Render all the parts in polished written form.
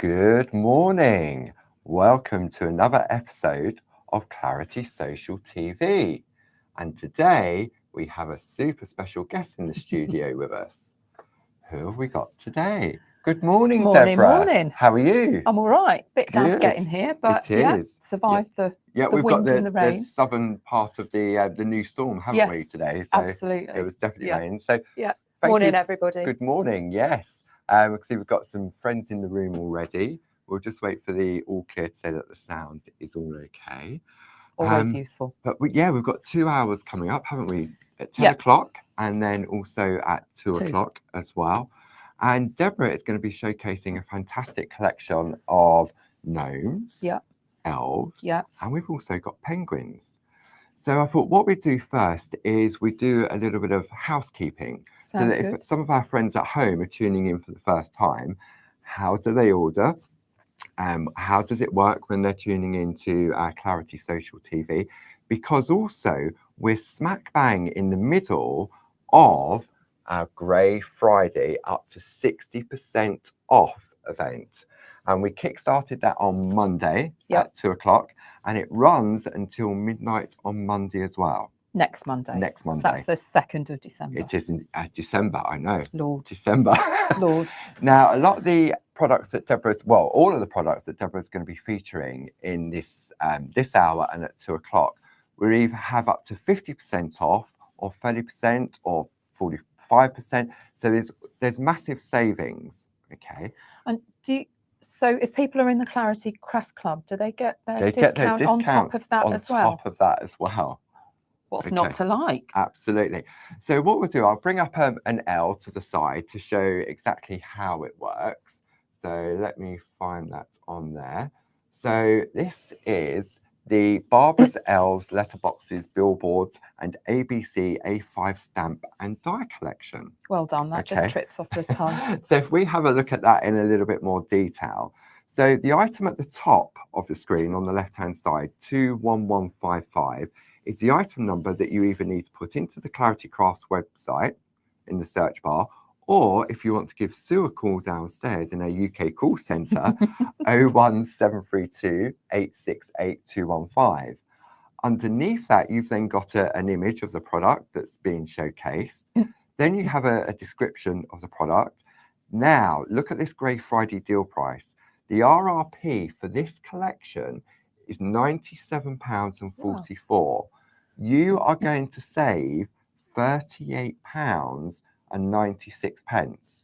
Good morning. Welcome to another episode of Clarity Social TV. And today we have a super special guest in the studio with us. Who have we got today? Good morning, Deborah. Morning. How are you? I'm all right. Bit damp Good. getting here, but It is. survived the we've wind got and the rain. the southern part of the new storm, haven't we, Yes, today? So absolutely. it was definitely raining. So Morning, everybody. Good morning. Yes. We see we've got some friends in the room already. We'll just wait for the all clear to say that the sound is all okay. Always useful. But we've got 2 hours coming up, haven't we? At 10 o'clock and then also at 2 o'clock as well. And Deborah is going to be showcasing a fantastic collection of gnomes, elves, and we've also got penguins. So I thought what we'd do first is we do a little bit of housekeeping. Sounds so that good. if some of our friends at home are tuning in for the first time, how do they order? How does it work when they're tuning into Clarity Social TV? Because also we're smack bang in the middle of our Grey Friday up to 60% off event. And we kickstarted that on Monday at 2 o'clock, and it runs until midnight on Monday as well. Next Monday. Next Monday. So that's the 2nd of December. It is in December, I know. Lord. December. Lord. Now, a lot of the products that all of the products that Deborah's going to be featuring in this hour and at 2 o'clock, we'll either have up to 50% off or 30% or 45%. So there's massive savings, okay? And so if people are in the Clarity Craft Club, do they get their discount on top of that as well? On top of that as well. What's not to like? Absolutely. So what we'll do, I'll bring up an L to the side to show exactly how it works. So let me find that on there. So this is the Barbara's Elves letterboxes, billboards, and ABC A5 stamp and die collection. Well done. That just trips off the tongue. So if we have a look at that in a little bit more detail. So the item at the top of the screen on the left-hand side, 21155, is the item number that you either need to put into the Clarity Crafts website in the search bar, or if you want to give Sue a call downstairs in our UK call centre, 01732 868 215. Underneath that, you've then got an image of the product that's being showcased. Then you have a description of the product. Now, look at this Grey Friday deal price. The RRP for this collection is £97.44. Wow. You are going to save £38.96.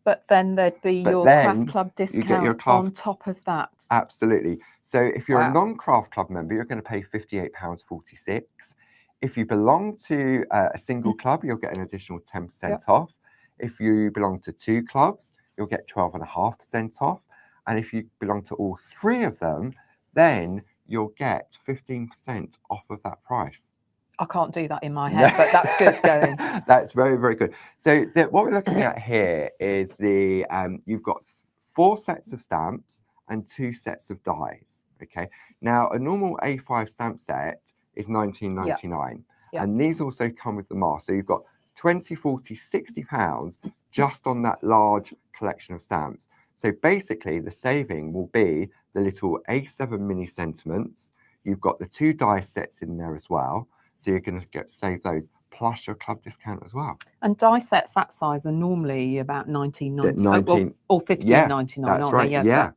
But then there'd be your Craft Club discount on top of that. Absolutely. So if you're a non-Craft Club member, you're going to pay £58.46. If you belong to a single club, you'll get an additional 10% off. If you belong to 2 clubs, you'll get 12.5% off. And if you belong to all 3 of them, then you'll get 15% off of that price. I can't do that in my head, but that's good going. That's very, very good. So what we're looking at here is you've got 4 sets of stamps and 2 sets of dies. Okay. Now a normal A5 stamp set is £19.99, and these also come with the mask. So you've got 20, 40, 60 pounds just on that large collection of stamps. So basically the saving will be the little A7 mini sentiments. You've got the 2 die sets in there as well. So you're going to save those plus your club discount as well. And die sets that size are normally about £19.99 or £15.99. That's right. Yeah.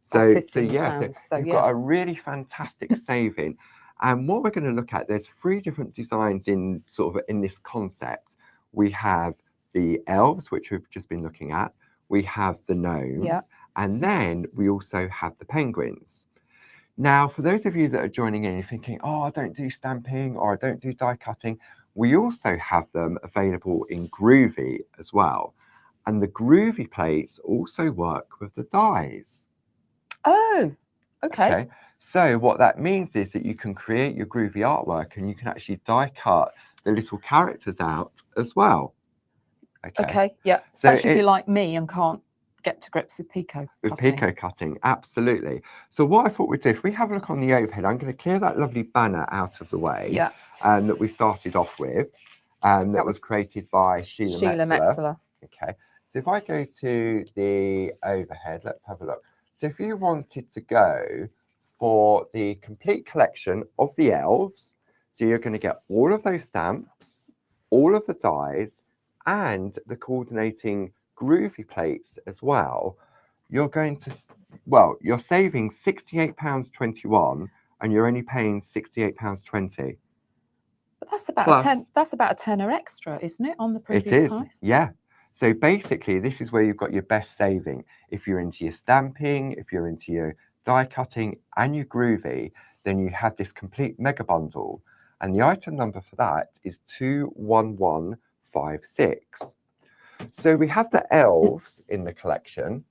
So you've got a really fantastic saving. And what we're going to look at, there's 3 different designs in this concept. We have the elves, which we've just been looking at. We have the gnomes, and then we also have the penguins. Now, for those of you that are joining in, you're thinking, oh, I don't do stamping or I don't do die cutting. We also have them available in Groovy as well. And the Groovy plates also work with the dies. Oh, okay. So what that means is that you can create your Groovy artwork and you can actually die cut the little characters out as well. Okay, yeah. Especially if you're like me and can't get to grips with picot cutting. Absolutely. So what I thought we'd do, if we have a look on the overhead, I'm going to clear that lovely banner out of the way that we started off with, that was created by Sheila Metzler. Okay, so if I go to the overhead, let's have a look. So if you wanted to go for the complete collection of the elves, so you're going to get all of those stamps, all of the dies, and the coordinating groovy plates as well, you're going to, well, you're saving £68.21 and you're only paying £68.20. But that's about a tenner extra, isn't it, on the previous price? Yeah. So basically, this is where you've got your best saving. If you're into your stamping, if you're into your die cutting and your groovy, then you have this complete mega bundle. And the item number for that is 21156. So we have the elves in the collection.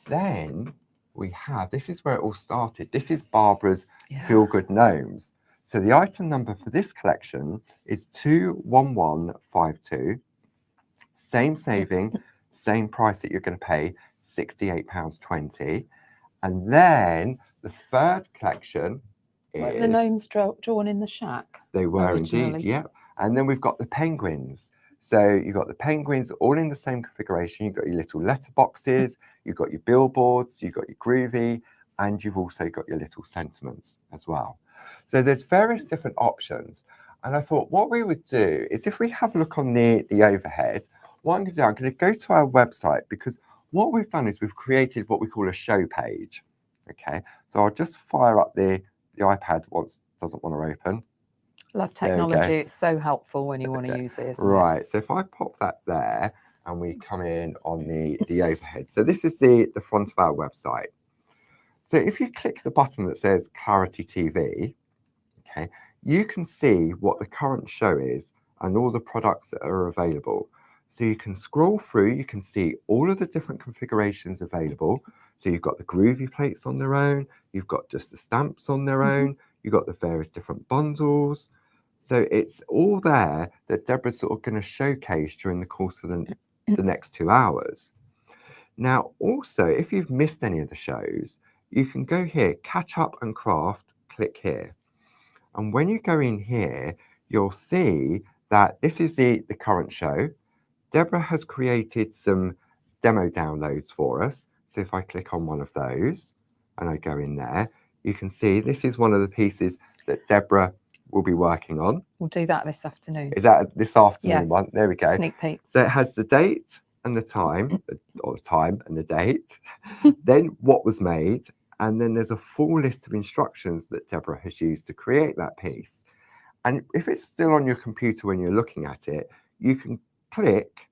Then we have, this is where it all started. This is Barbara's Feel Good Gnomes. So the item number for this collection is 21152. Same saving, same price that you're going to pay, £68.20. And then the third collection is... the gnomes drawn in the shack. They were indeed, yeah. And then we've got the penguins. So you've got the penguins all in the same configuration. You've got your little letterboxes, you've got your billboards, you've got your groovy, and you've also got your little sentiments as well. So there's various different options. And I thought what we would do is if we have a look on the overhead, what I'm going to do, I'm going to go to our website, because what we've done is we've created what we call a show page. Okay, so I'll just fire up the iPad once it doesn't want to open. Love technology. It's so helpful when you want to use it, right, so if I pop that there and we come in on the overhead. So this is the front of our website. So if you click the button that says Clarity TV, okay, you can see what the current show is and all the products that are available. So you can scroll through, you can see all of the different configurations available. So you've got the groovy plates on their own, you've got just the stamps on their own, you've got the various different bundles. So it's all there that Deborah's sort of going to showcase during the course of the next 2 hours. Now, also, if you've missed any of the shows, you can go here, catch up and craft, click here. And when you go in here, you'll see that this is the current show. Deborah has created some demo downloads for us. So if I click on one of those and I go in there, you can see this is one of the pieces that Deborah will be working on. We'll do that this afternoon. Is that this afternoon one? There we go. Sneak peek. So it has the date and the time, or the time and the date, then what was made, and then there's a full list of instructions that Deborah has used to create that piece. And if it's still on your computer when you're looking at it, you can click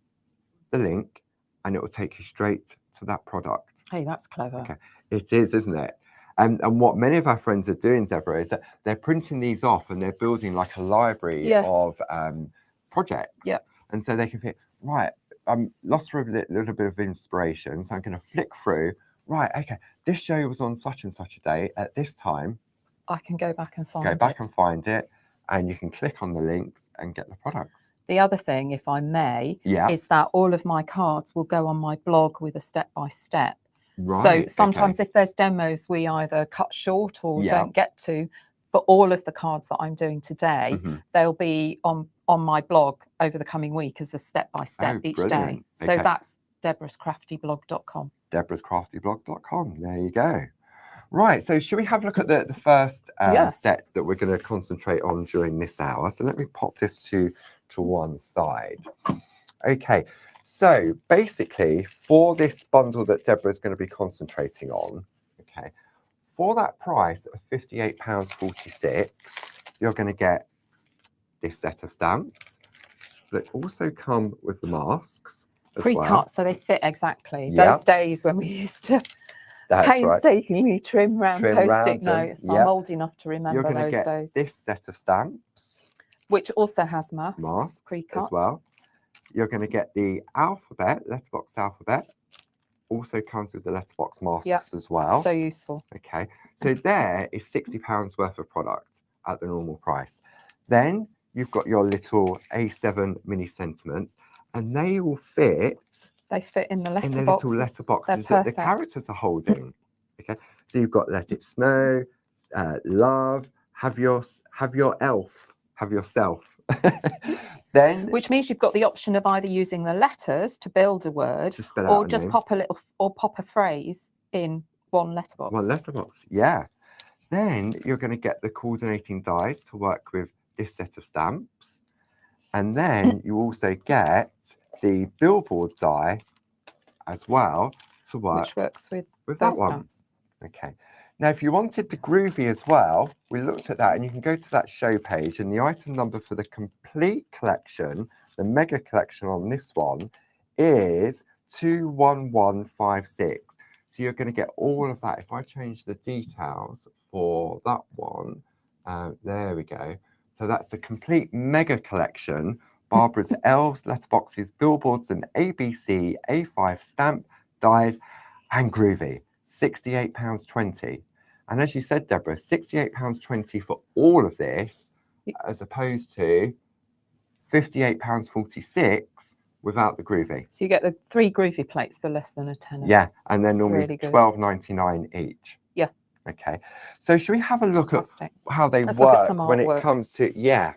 the link and it will take you straight to that product. Hey, that's clever. Okay. It is, isn't it? And what many of our friends are doing, Deborah, is that they're printing these off and they're building like a library of projects. Yeah. And so they can think, right, I'm lost for a little bit of inspiration, so I'm going to flick through. Right, okay, this show was on such and such a day at this time. I can go back and find it. Go back and find it, and you can click on the links and get the products. The other thing, if I may, is that all of my cards will go on my blog with a step-by-step. Right, so sometimes if there's demos we either cut short or don't get to, for all of the cards that I'm doing today, they'll be on my blog over the coming week as a step-by-step each day. So that's deborahscraftyblog.com. deborahscraftyblog.com. There you go. Right, so should we have a look at the first set that we're going to concentrate on during this hour? So let me pop this to one side. Okay, so basically for this bundle that Deborah's going to be concentrating on, okay, for that price of £58.46, you're going to get this set of stamps that also come with the masks as pre-cut, so they fit exactly. Those days when we used to painstakingly trim round post-it notes. I'm old enough to remember those get days. This set of stamps, which also has masks pre-cut as well. You're going to get the alphabet, letterbox alphabet. Also comes with the letterbox masks as well. So useful. Okay, so there is £60 worth of product at the normal price. Then you've got your little A7 mini sentiments, and they all fit. They fit in the letterboxes. In the little letterboxes that the characters are holding. Okay, so you've got Let It Snow, Love, have your elf, have yourself. Then, which means you've got the option of either using the letters to build a word, or just pop a phrase in one letterbox. One letterbox, yeah. Then you're going to get the coordinating dies to work with this set of stamps. And then you also get the billboard die as well to work. Which works with that those one. stamps. Okay. Now, if you wanted the groovy as well, we looked at that, and you can go to that show page, and the item number for the complete collection, the mega collection on this one, is 21156. So you're going to get all of that. If I change the details for that one, there we go. So that's the complete mega collection. Barbara's elves, letterboxes, billboards, and ABC A5 stamp, dies, and groovy. £68.20. And as you said, Deborah, £68.20 for all of this, as opposed to £58.46 without the groovy. So you get the 3 groovy plates for less than a tenner. Yeah, and then That's normally really good. £12.99 each. Yeah. Okay. So should we have a look Fantastic. at how they Let's look at work some when it artwork. comes to, yeah.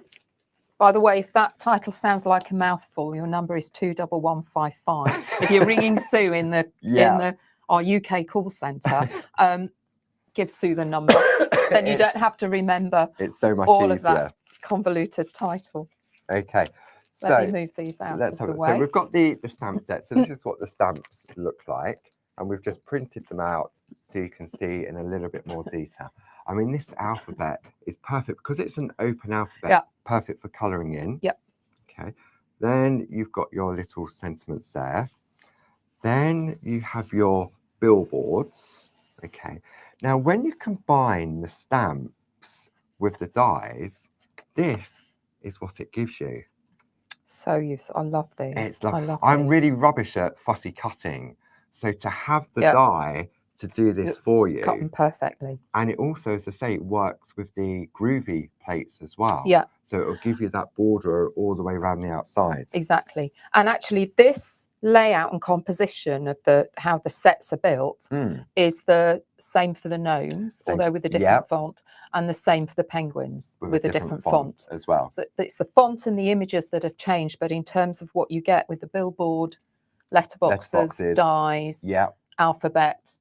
By the way, if that title sounds like a mouthful, your number is 21155. If you're ringing Sue in the our UK call centre, give Sue the number. Then you don't have to remember it's so much all easier. of that convoluted title. Okay. Let me move these out of the way. So we've got the stamp set. So this is what the stamps look like. And we've just printed them out so you can see in a little bit more detail. I mean, this alphabet is perfect because it's an open alphabet. Yeah. Perfect for colouring in. Yep. Okay. Then you've got your little sentiments there. Then you have your billboards. Okay. Now, when you combine the stamps with the dies, this is what it gives you. So useful. I love these. I'm really rubbish at fussy cutting. So to have the die to do this for you. Cut them perfectly. And it also, as I say, it works with the groovy plates as well. Yeah. So it'll give you that border all the way around the outside. Exactly. And actually this layout and composition of how the sets are built is the same for the gnomes, although with a different font, and the same for the penguins with a different font as well. So it's the font and the images that have changed, but in terms of what you get with the billboard, letterboxes, dies, alphabet,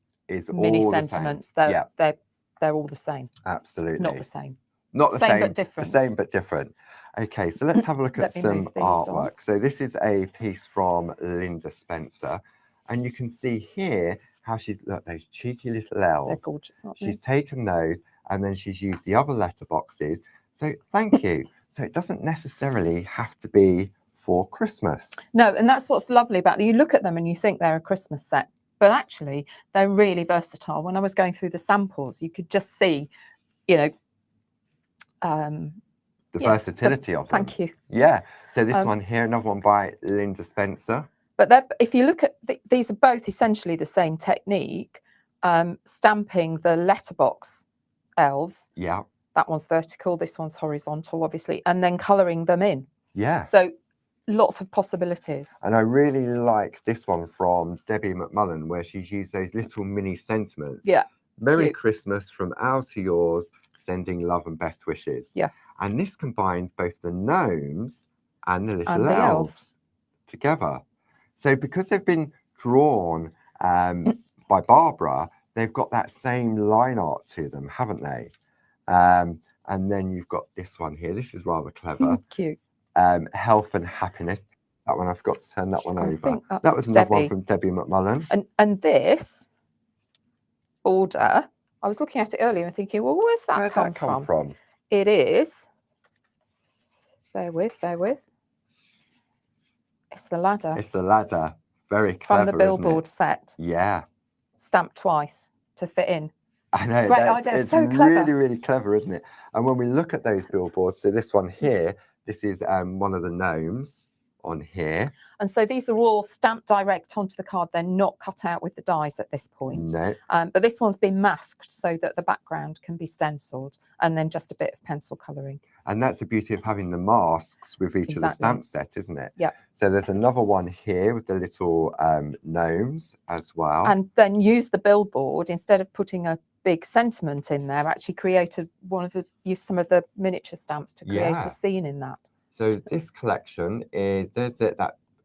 mini sentiments, they're all the same. Absolutely. Not the same. Not the same, but different. The same but different. Okay, so let's have a look at some artwork. So this is a piece from Linda Spencer, and you can see here how she's, look, those cheeky little elves. They're gorgeous, aren't they? She's taken those and then she's used the other letterboxes. So thank you. So it doesn't necessarily have to be for Christmas. No, and that's what's lovely about them. You look at them and you think they're a Christmas set, but actually they're really versatile. When I was going through the samples, you could just see, you know, the versatility of them. Thank you. Yeah. So this one here, another one by Linda Spencer. But if you look at these are both essentially the same technique, stamping the letterbox elves. Yeah. That one's vertical, this one's horizontal, obviously, and then colouring them in. Yeah. So lots of possibilities. And I really like this one from Debbie McMullen, where she's used those little mini sentiments. Yeah. Merry Christmas from ours to yours, sending love and best wishes. Yeah. And this combines both the gnomes and the little elves together. So because they've been drawn by Barbara, they've got that same line art to them, haven't they? And then you've got this one here. This is rather clever. Cute. Health and happiness. That one, I forgot to turn that one over. That was another one from Debbie McMullen. And this border, I was looking at it earlier and thinking, well, where's that come from? It is, bear with. It's the ladder. It's the ladder. Very clever, from the billboard set. Yeah. Stamped twice to fit in. I know. Great idea. It's so clever. Really, really clever, isn't it? And when we look at those billboards, so this one here, this is one of the gnomes on here. And so these are all stamped direct onto the card. They're not cut out with the dies at this point. No. But this one's been masked so that the background can be stenciled, and then just a bit of pencil colouring. And that's the beauty of having the masks with each of the stamp set, isn't it? Yeah. So there's another one here with the little gnomes as well. And then use the billboard, instead of putting a big sentiment in there, actually use some of the miniature stamps to create a scene in that. So this collection is, there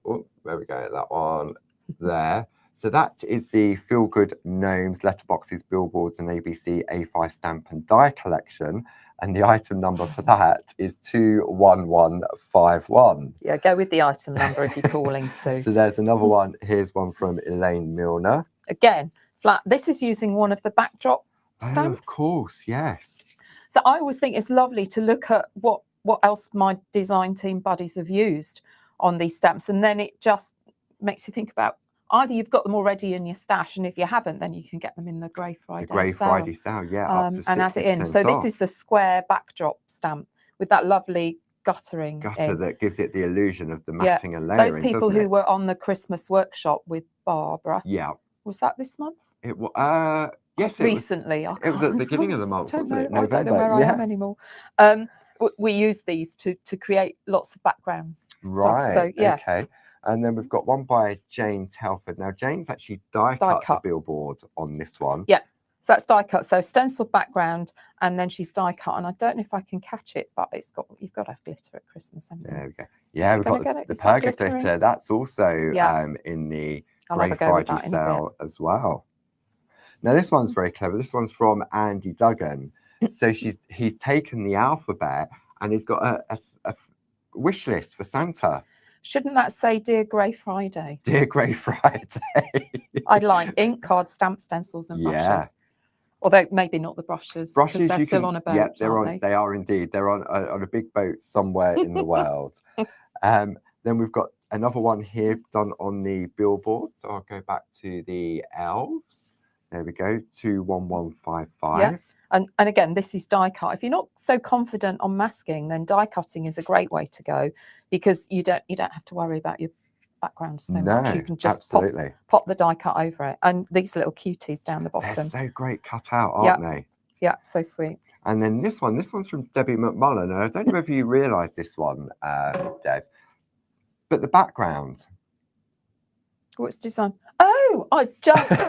we go, that one there. So that is the Feel Good Gnomes, Letterboxes, Billboards and ABC A5 stamp and die collection. And the item number for that is 21151. Yeah, go with the item number if you're calling, Sue. So there's another one. Here's one from Elaine Milner. Again, flat. This is using one of the backdrop stamps. Oh, of course, yes. So I always think it's lovely to look at what else my design team buddies have used on these stamps. And then it just makes you think about either you've got them already in your stash, and if you haven't, then you can get them in the Grey Friday sale. The Grey Friday sale, yeah, up to 60% and add it in. So this is the square backdrop stamp with that lovely guttering gutter that gives it the illusion of the matting and layering. Those people who were on the Christmas workshop with Barbara. Yeah. Was that this month? It was. Yes, recently. It was at the beginning of the month, wasn't it? November. I don't know where I am anymore. We use these to create lots of backgrounds. Right. So yeah. Okay. And then we've got one by Jane Telford. Now Jane's actually die cut the billboard on this one. Yeah. So that's die cut. So stencil background, and then she's die cut. And I don't know if I can catch it, but you've got to have glitter at Christmas. There we go. Yeah, we've got the Perga glitter. That's also in the Grey Friday sale as well. Now this one's very clever. This one's from Andy Duggan. So he's taken the alphabet and he's got a wish list for Santa. Shouldn't that say Dear Grey Friday? Dear Grey Friday. I'd like ink cards, stamp stencils and brushes. Yeah. Although maybe not the brushes. Brushes they're still on a boat. Yeah, they are indeed. They're on a big boat somewhere in the world. Then we've got another one here done on the billboard. So I'll go back to the elves. There we go, 21155. Yeah. And again, this is die cut. If you're not so confident on masking, then die cutting is a great way to go, because you don't have to worry about your background so much. You can just pop the die cut over it. And these little cuties down the bottom. They're so great cut out, aren't they? Yeah, so sweet. And then this one's from Debbie McMullen. And I don't know if you realise this one, Deb, but the background. What's design? Oh, I've just,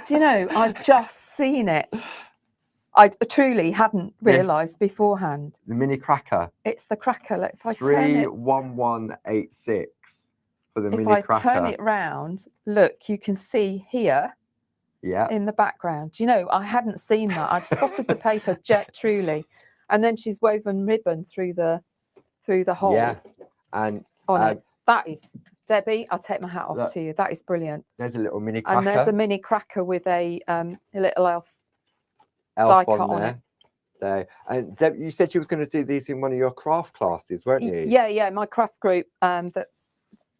do you know, I've just seen it. I truly hadn't realised beforehand. The mini cracker. It's the cracker. If I turn it, 31186 for the mini cracker. If I turn it round, look, you can see here. Yeah. In the background. Do you know, I hadn't seen that. I'd spotted the paper truly, and then she's woven ribbon through the holes. Yes. And on it. That is, Debbie, I'll take my hat off to you. That is brilliant. There's a little mini cracker. And there's a mini cracker with a little elf die cut on it. So, and Deb, you said you was going to do these in one of your craft classes, weren't you? Yeah. My craft group that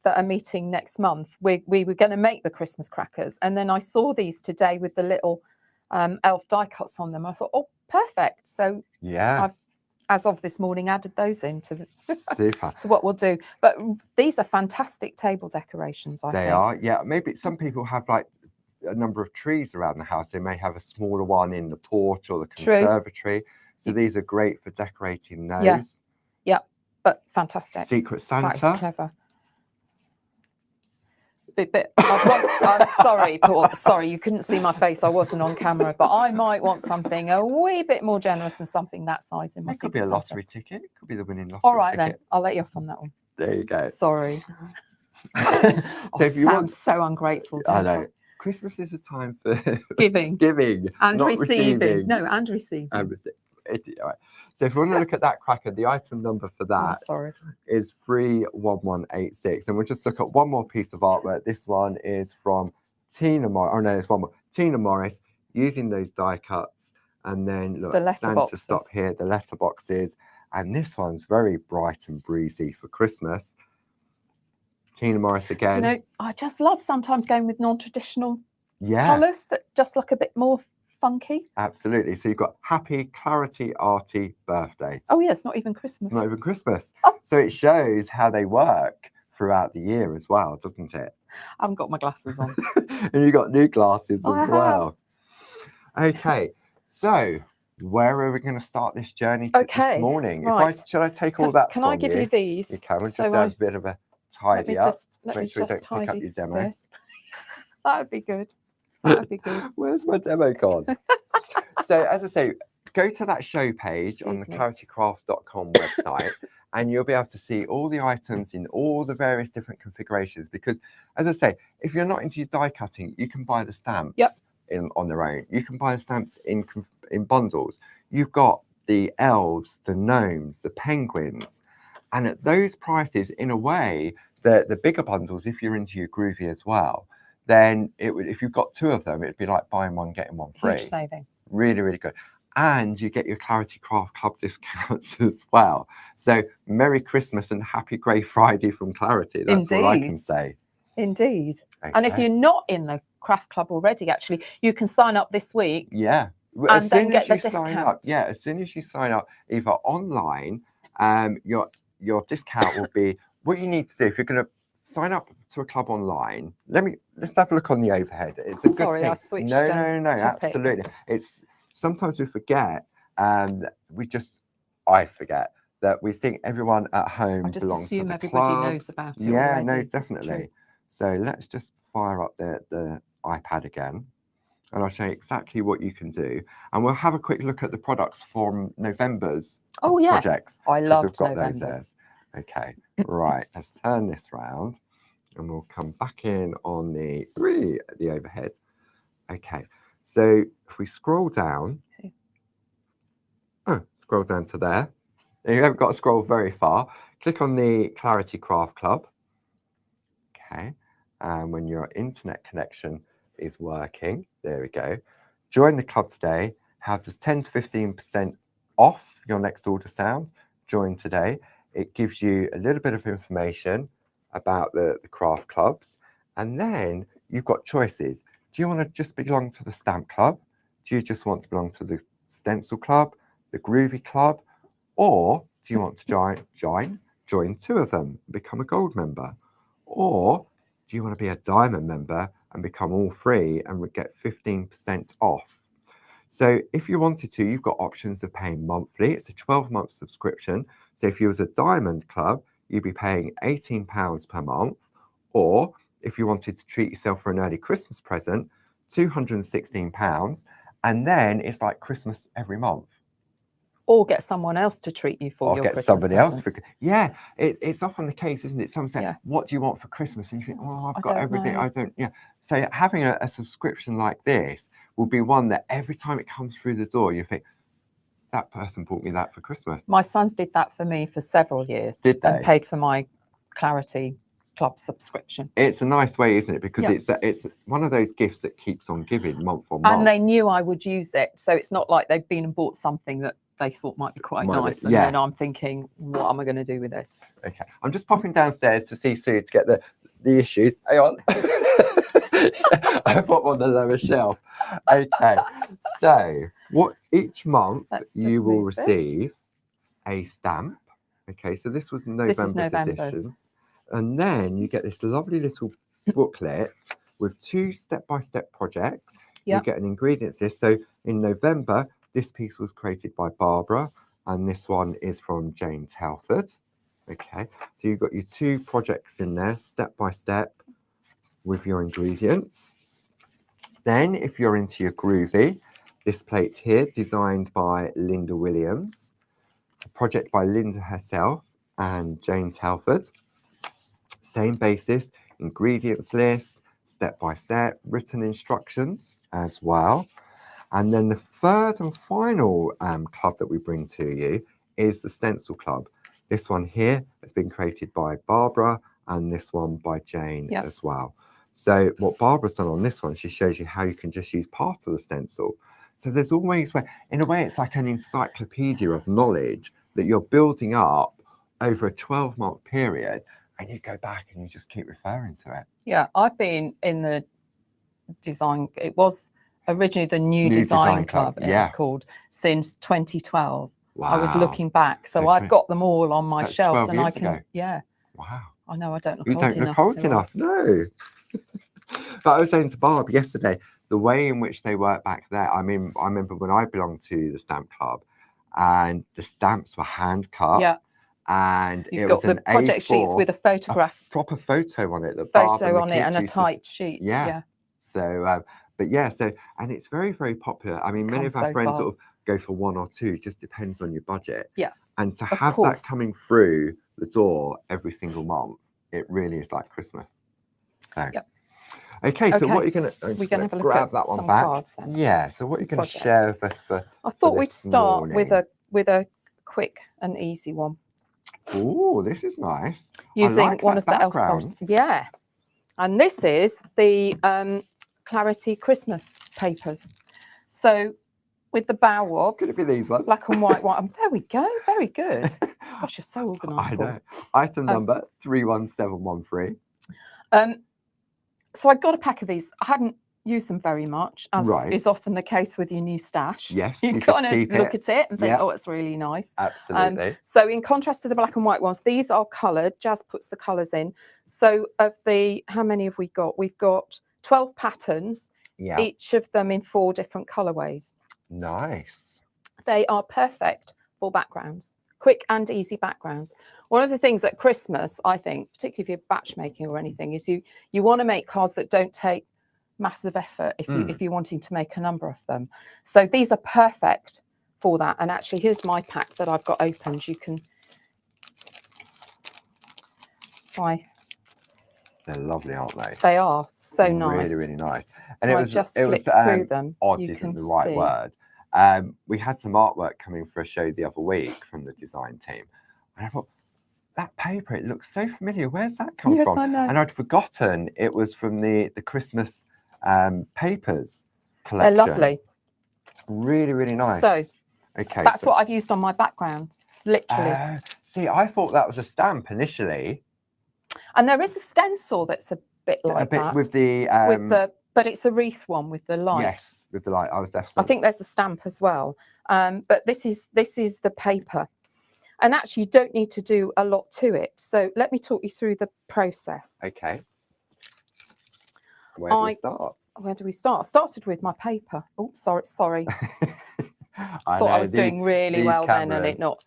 are meeting next month. We were going to make the Christmas crackers, and then I saw these today with the little elf die cuts on them. I thought, oh, perfect. So yeah, I've, as of this morning, added those into super to what we'll do. But these are fantastic table decorations. I think they are. Yeah, maybe some people have like a number of trees around the house. They may have a smaller one in the porch or the conservatory. So these are great for decorating those. Yeah, but fantastic. Secret Santa. That is clever. I'm sorry, Paul. Sorry, you couldn't see my face. I wasn't on camera, but I might want something a wee bit more generous than something that size in my. It could be a lottery ticket. It could be the winning lottery. All right, ticket. Then I'll let you off on that one. There you go. Sorry. So if you want, so ungrateful. I know. Christmas is a time for giving and not receiving. No, and receiving. All right. So if you want to look at that cracker, the item number for that is 31186. And we'll just look at one more piece of artwork. This one is from Tina Morris. Oh no, there's one more. Tina Morris using those die cuts. And then look, the Santa stop here, the letterboxes. And this one's very bright and breezy for Christmas. Tina Morris again. Do you know, I just love sometimes going with non-traditional colours that just look a bit more funky. Absolutely. So you've got Happy Clarity Arty Birthday. Oh yeah, it's not even Christmas. Not even Christmas. Oh. So it shows how they work throughout the year as well, doesn't it? I haven't got my glasses on. And you've got new glasses as well. Okay, so where are we going to start this journey this morning? Right. Shall I take all that Can I give you these? You can. We'll just have a bit of a tidy up. Make sure you don't pick up your demo. That would be good. That'd be good. Where's my demo card? So as I say, go to that show page on the claritycrafts.com website and you'll be able to see all the items in all the various different configurations. Because, as I say, if you're not into your die cutting, you can buy the stamps on their own. You can buy the stamps in bundles. You've got the elves, the gnomes, the penguins, and at those prices, in a way, the bigger bundles, if you're into your groovy as well, then if you've got 2 of them, it'd be like buying one, getting one free. Huge saving. Really, really good. And you get your Clarity Craft Club discounts as well. So Merry Christmas and Happy Grey Friday from Clarity. That's all I can say. Indeed. Okay. And if you're not in the Craft Club already, actually, you can sign up this week. Yeah. And then get the discount. As soon as you sign up, either online, your discount will be, what you need to do if you're going to sign up to a club online. Let's have a look on the overhead. It's a good thing. I switched. No, absolutely. It's sometimes we forget, I forget that we think everyone at home belongs to the club. I just assume everybody knows about it. Yeah, already. No, definitely. So let's just fire up the iPad again, and I'll show you exactly what you can do. And we'll have a quick look at the products from November's projects. I loved November's. Okay, right. Let's turn this round, and we'll come back in on the overhead. Okay, so if we scroll down, scroll down to there. You haven't got to scroll very far. Click on the Clarity Craft Club. Okay, and when your internet connection is working, there we go. Join the club today. How does 10 to 15% off your next order sound? Join today. It gives you a little bit of information about the craft clubs, and then you've got choices. Do you want to just belong to the stamp club? Do you just want to belong to the stencil club, the groovy club, or do you want to join 2 of them, become a gold member? Or do you want to be a diamond member and become all free and would get 15% off? So if you wanted to, you've got options of paying monthly. It's a 12-month subscription. So if you was a diamond club, you'd be paying £18 per month. Or if you wanted to treat yourself for an early Christmas present, £216. And then it's like Christmas every month. Or get someone else to treat you for your Christmas somebody present. else. Yeah, it's often the case, isn't it? Someone say, what do you want for Christmas? And you think, well, I've got everything. I don't, So having a subscription like this will be one that every time it comes through the door, you think, that person bought me that for Christmas. My sons did that for me for several years. Did they? And paid for my Clarity Club subscription. It's a nice way, isn't it? Because it's one of those gifts that keeps on giving month on month. And they knew I would use it. So it's not like they've been and bought something that they thought might be quite nice. And then I'm thinking, what am I going to do with this? Okay. I'm just popping downstairs to see Sue to get the issues. Hang on. I put them on the lower shelf. Okay. So each month you will receive a stamp. Okay. So this was November's edition. And then you get this lovely little booklet with 2 step-by-step projects. You get an ingredients list. So in November, this piece was created by Barbara, and this one is from Jane Telford. Okay, so you've got your 2 projects in there, step by step, with your ingredients. Then, if you're into your groovy, this plate here, designed by Linda Williams, a project by Linda herself and Jane Telford. Same basis, ingredients list, step by step, written instructions as well. And then the third and final club that we bring to you is the Stencil Club. This one here has been created by Barbara, and this one by Jane as well. So what Barbara's done on this one, she shows you how you can just use part of the stencil. So there's always, in a way, it's like an encyclopedia of knowledge that you're building up over a 12-month period, and you go back and you just keep referring to it. Yeah, I've been in the design, it was originally the New Design Club, it's called, since 2012. Wow. I was looking back, so I've got them all on my shelves, and I can, Wow. I know I don't look old enough. You don't look old enough, no. But I was saying to Barb yesterday, the way in which they work back there, I mean, I remember when I belonged to the stamp club, and the stamps were hand cut. Yeah. And you've got the project sheets with a photograph, proper photo on it, and a typed sheet. Yeah. So, but and it's very, very popular. I mean, many of our friends sort of go for 1 or 2, just depends on your budget. Yeah. And to Of have that course. coming through the door every single month, it really is like Christmas. So, Yep. okay, so what are you going to We're going to have a look grab at that one some back? cards then. Yeah, so what are you going to Projects. share with us for I thought we'd this start morning? with a quick and easy one. Oh, this is nice. Using I like one that of the elf background. props. Yeah. And this is the Clarity Christmas papers. So with the bow wobs, Could it be these ones? black and white. There we go. Very good. Gosh, you're so organised. I know. Item number 31713. So I got a pack of these. I hadn't used them very much, as Right. is often the case with your new stash. Yes, you kind of look at it and think, oh, it's really nice. Absolutely. So in contrast to the black and white ones, these are coloured. Jazz puts the colours in. So of the, how many have we got? We've got 12 patterns, each of them in 4 different colourways. Nice. They are perfect for backgrounds, quick and easy backgrounds. One of the things at Christmas, I think, particularly if you're batch making or anything, is you want to make cards that don't take massive effort if you're wanting to make a number of them. So these are perfect for that. And actually, here's my pack that I've got opened. You can try. They're lovely, aren't they? They are so nice. Really, really nice. And if it was just it was through them. odd You isn't can the right see. word. We had some artwork coming for a show the other week from the design team, and I thought, that paper, it looks so familiar. Where's that come from? I know. And I'd forgotten it was from the Christmas papers collection. They're lovely. Really, really nice. So, okay, that's what I've used on my background, literally. See, I thought that was a stamp initially. And there is a stencil that's a bit like that. With the but it's a wreath one with the light. Yes, with the light. I was definitely. I think there's a stamp as well. But this is the paper. And actually, you don't need to do a lot to it. So let me talk you through the process. Okay. Where do we start? Where do we start? I started with my paper. Oh, sorry. I thought I was doing really well then, and it not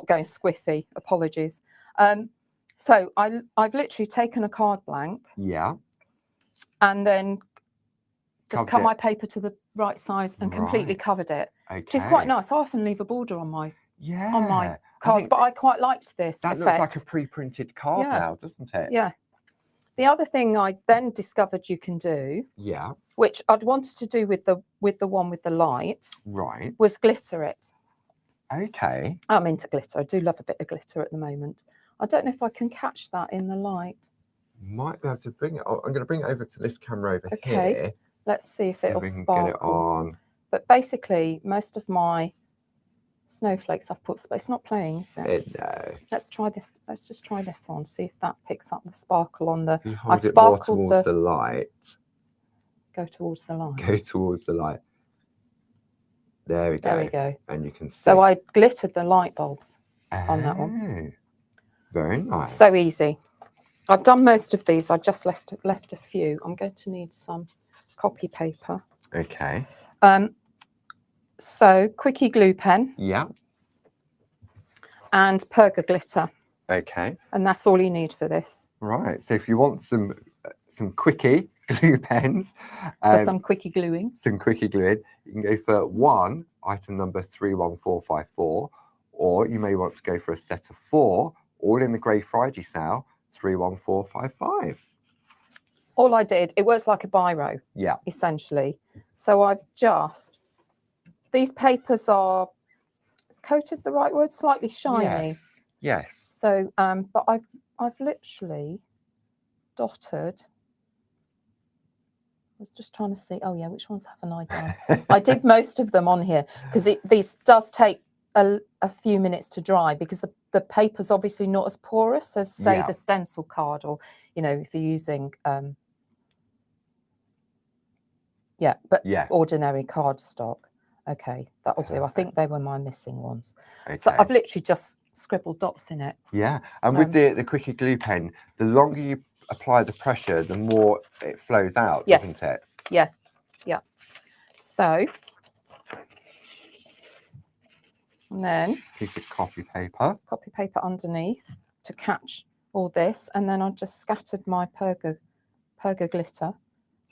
going squiffy. Apologies. So I've literally taken a card blank. Yeah. And then just cut my paper to the right size and completely covered it. Okay. Which is quite nice. I often leave a border on my cards, but I quite liked this That effect. looks like a pre-printed card now, doesn't it? Yeah. The other thing I then discovered you can do, which I'd wanted to do with the one with the lights, was glitter it. Okay. I'm into glitter. I do love a bit of glitter at the moment. I don't know if I can catch that in the light. Might be able to bring it. I'm going to bring it over to this camera over here. Okay. Let's see if it'll sparkle. Get it on. But basically, most of my snowflakes I've put, but it's not playing, is it? No. Let's try this. Let's just try this on, see if that picks up the sparkle on the. You hold it more towards the light. Go towards the light. Go towards the light. There we go. There we go. And you can see. So I glittered the light bulbs on that one. Very nice. So easy. I've done most of these. I just left a few. I'm going to need some copy paper. Okay. So quickie glue pen. Yeah. And perga glitter. Okay. And that's all you need for this. Right. So if you want some quickie glue pens, for some quickie gluing. Some quickie gluing, you can go for item number 31454, or you may want to go for a set of 4, all in the Grey Friday sale, 31455. All I did, it works like a biro. Yeah. Essentially. So I've just, these papers are, is coated the right word? Slightly shiny. Yes. Yes. So, but I've literally dotted. I was just trying to see. Oh yeah, which ones haven't I done? I did most of them on here because these does take a few minutes to dry because the paper's obviously not as porous as say the stencil card, or if you're using ordinary cardstock. Okay, that'll do. I think they were my missing ones. Okay. So I've literally just scribbled dots in it. Yeah, and with the quickie glue pen, the longer you apply the pressure, the more it flows out, doesn't it? Yeah, yeah. So, and then piece of copy paper underneath to catch all this, and then I just scattered my perga glitter.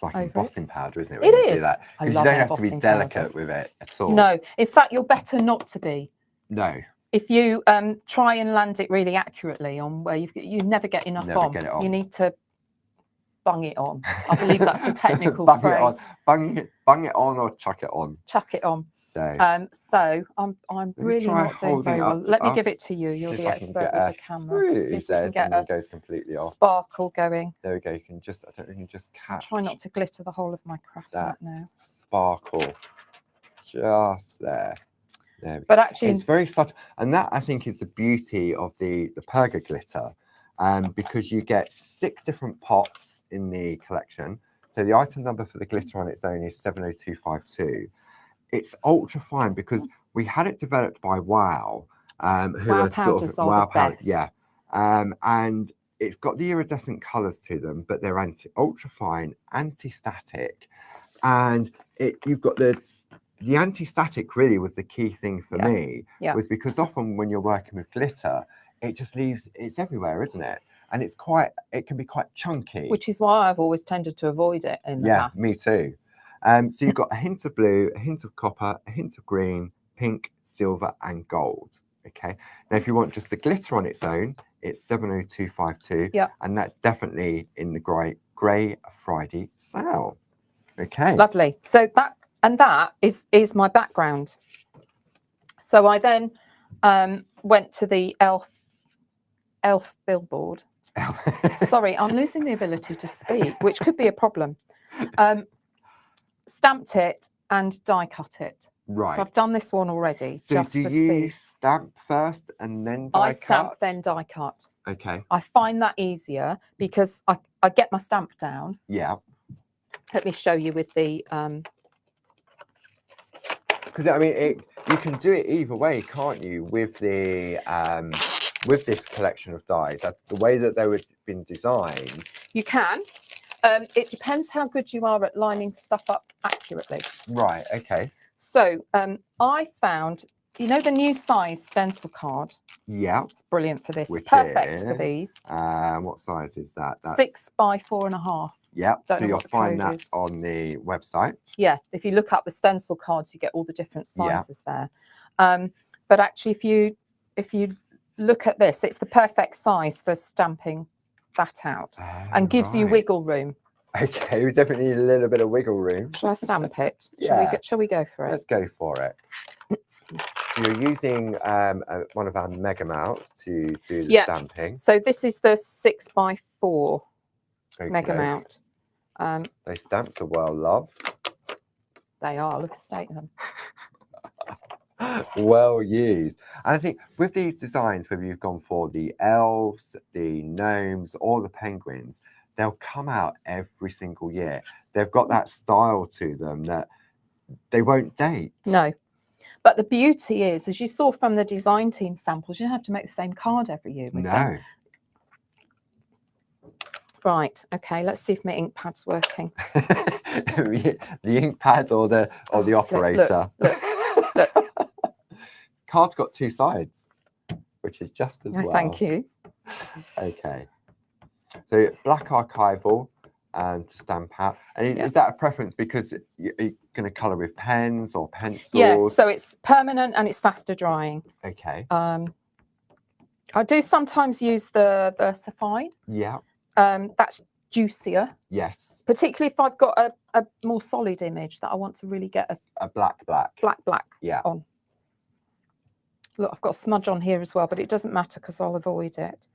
Like embossing powder, isn't it? It is. Because you don't have to be delicate with it at all. No, in fact, you're better not to be. No. if you try and land it really accurately on where you never get enough on. You need to bung it on. I believe that's the technical phrase. Bung it on or chuck it on. Chuck it on. So I'm really not doing very well. Let me give it to you. You're the expert with the camera. See if we can get a goes completely off. Sparkle going. There we go. You can just, I don't know, you can just catch. Try not to glitter the whole of my craft right now. Sparkle, just there. There we go. But actually, it's very subtle, and that I think is the beauty of the Perga glitter, because you get 6 different pots in the collection. So the item number for the glitter on its own is 70252. It's ultra fine because we had it developed by Wow, who Wow are powders sort of are the best. yeah, and it's got the iridescent colours to them, but they're ultra fine, anti-static, and you've got the anti-static really was the key thing for me, was because often when you're working with glitter, it just leaves, it's everywhere, isn't it? And it can be quite chunky. Which is why I've always tended to avoid it in the past. Yeah, me too. So you've got a hint of blue, a hint of copper, a hint of green, pink, silver, and gold. Okay. Now, if you want just the glitter on its own, it's 70252. Yeah. And that's definitely in the Grey Friday sale. Okay. Lovely. So that is my background. So I then went to the elf billboard. Sorry, I'm losing the ability to speak, which could be a problem. Stamped it and die cut it. Right. So I've done this one already. So just do for you speed. stamp first and then die cut? I stamp then die cut. Okay. I find that easier because I get my stamp down. Yeah. Let me show you with the because I mean you can do it either way, can't you, with the with this collection of dies, the way that they were been designed. You can. It depends how good you are at lining stuff up accurately. Right, okay. So I found, you know, the new size stencil card? Yeah. It's brilliant for this. Which perfect is, for these. What size is that? That's 6 by 4.5. Yeah, so you'll find that on the website. Yeah, if you look up the stencil cards, you get all the different sizes there. But actually, if you look at this, it's the perfect size for stamping that out and gives you wiggle room. Okay, there's definitely a little bit of wiggle room. Shall I stamp it? Yeah. Shall we go for it? Let's go for it. You're using one of our mega mounts to do the stamping. So this is the 6 by 4 mega mount. Those stamps are well loved. They are. Look at the state of them. Well used. And I think with these designs, whether you've gone for the elves, the gnomes, or the penguins, they'll come out every single year. They've got that style to them that they won't date. No. But the beauty is, as you saw from the design team samples, you don't have to make the same card every year with them. Right. Okay. Let's see if my ink pad's working. The ink pad or the operator. Look. Card's got 2 sides, which is just as well. Thank you. Okay. So black archival to stamp out. And is that a preference because you're going to colour with pens or pencils? Yeah. So it's permanent and it's faster drying. Okay. I do sometimes use the VersaFine. Yeah. That's juicier. Yes. Particularly if I've got a more solid image that I want to really get a black on. Look, I've got a smudge on here as well, but it doesn't matter because I'll avoid it.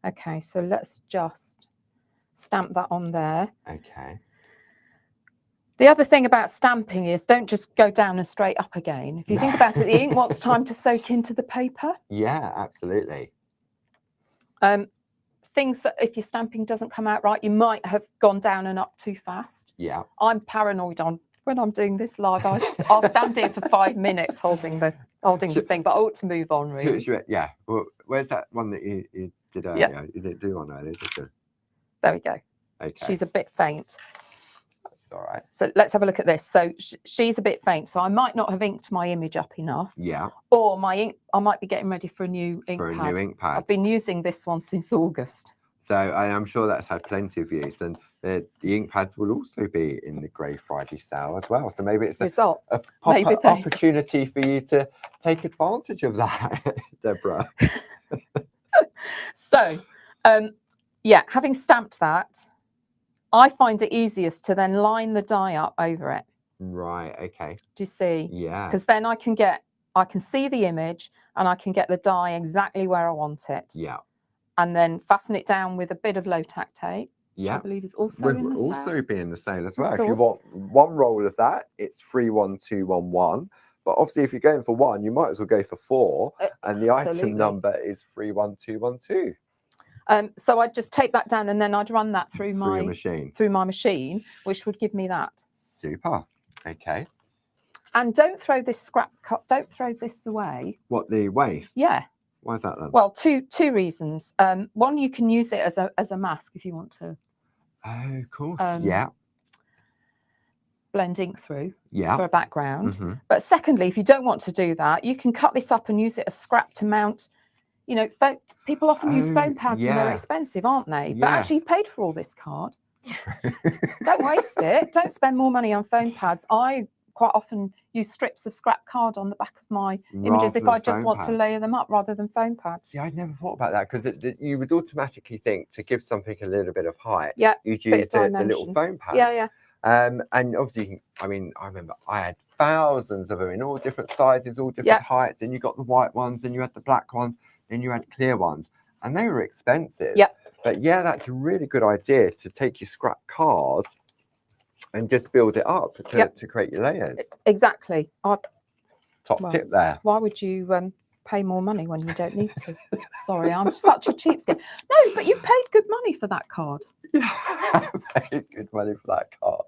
Okay, so let's just stamp that on there. Okay. The other thing about stamping is don't just go down and straight up again. If you think about it, the ink wants time to soak into the paper. Yeah, absolutely. Things that if your stamping doesn't come out right, you might have gone down and up too fast. Yeah. I'm paranoid on when I'm doing this live. I'll stand here for 5 minutes holding the thing, but I ought to move on really. Yeah. Well, where's that one that you did earlier? Yeah. You didn't do one earlier, did you? There we go. Okay. She's a bit faint. That's all right. So let's have a look at this. So she's a bit faint, so I might not have inked my image up enough. Yeah. Or my ink, I might be getting ready for a new ink pad. New ink pad. I've been using this one since August. So I'm sure that's had plenty of use. And the ink pads will also be in the Grey Friday sale as well. So maybe it's a maybe opportunity for you to take advantage of that, Deborah. So, yeah, having stamped that, I find it easiest to then line the die up over it. Right, okay. Do you see? Yeah. Because then I can see the image and I can get the die exactly where I want it. Yeah. And then fasten it down with a bit of low tack tape. Yeah. I believe is also in the sale. Also be in the sale as well. If you want one roll of that, it's 31211. But obviously, if you're going for one, you might as well go for four. And the item number is 31212. So I'd just tape that down and then I'd run that through my machine, which would give me that. Super. Okay. And don't throw this don't throw this away. What, the waste? Yeah. Why is that then? Well, two reasons. One, you can use it as a mask if you want to. Oh, of course. Yeah. Blend ink through. Yeah. For a background. But secondly, if you don't want to do that, you can cut this up and use it as scrap to mount. You know, people often use foam pads and they're expensive, aren't they? Yeah. But actually, you've paid for all this card. Don't waste it. Don't spend more money on foam pads. I quite often use strips of scrap card on the back of my images if I just want to layer them up rather than foam pads. See, I'd never thought about that because you would automatically think to give something a little bit of height, you'd use the little foam pads. Yeah. And obviously, I mean, I remember I had thousands of them in all different sizes, all different heights. And you got the white ones, and you had the black ones, then you had clear ones, and they were expensive. Yeah. But yeah, that's a really good idea to take your scrap card and just build it up to create your layers. Exactly. Top tip there. Why would you pay more money when you don't need to? Sorry, I'm such a cheapskate. No, but you've paid good money for that card. Yeah, I paid good money for that card.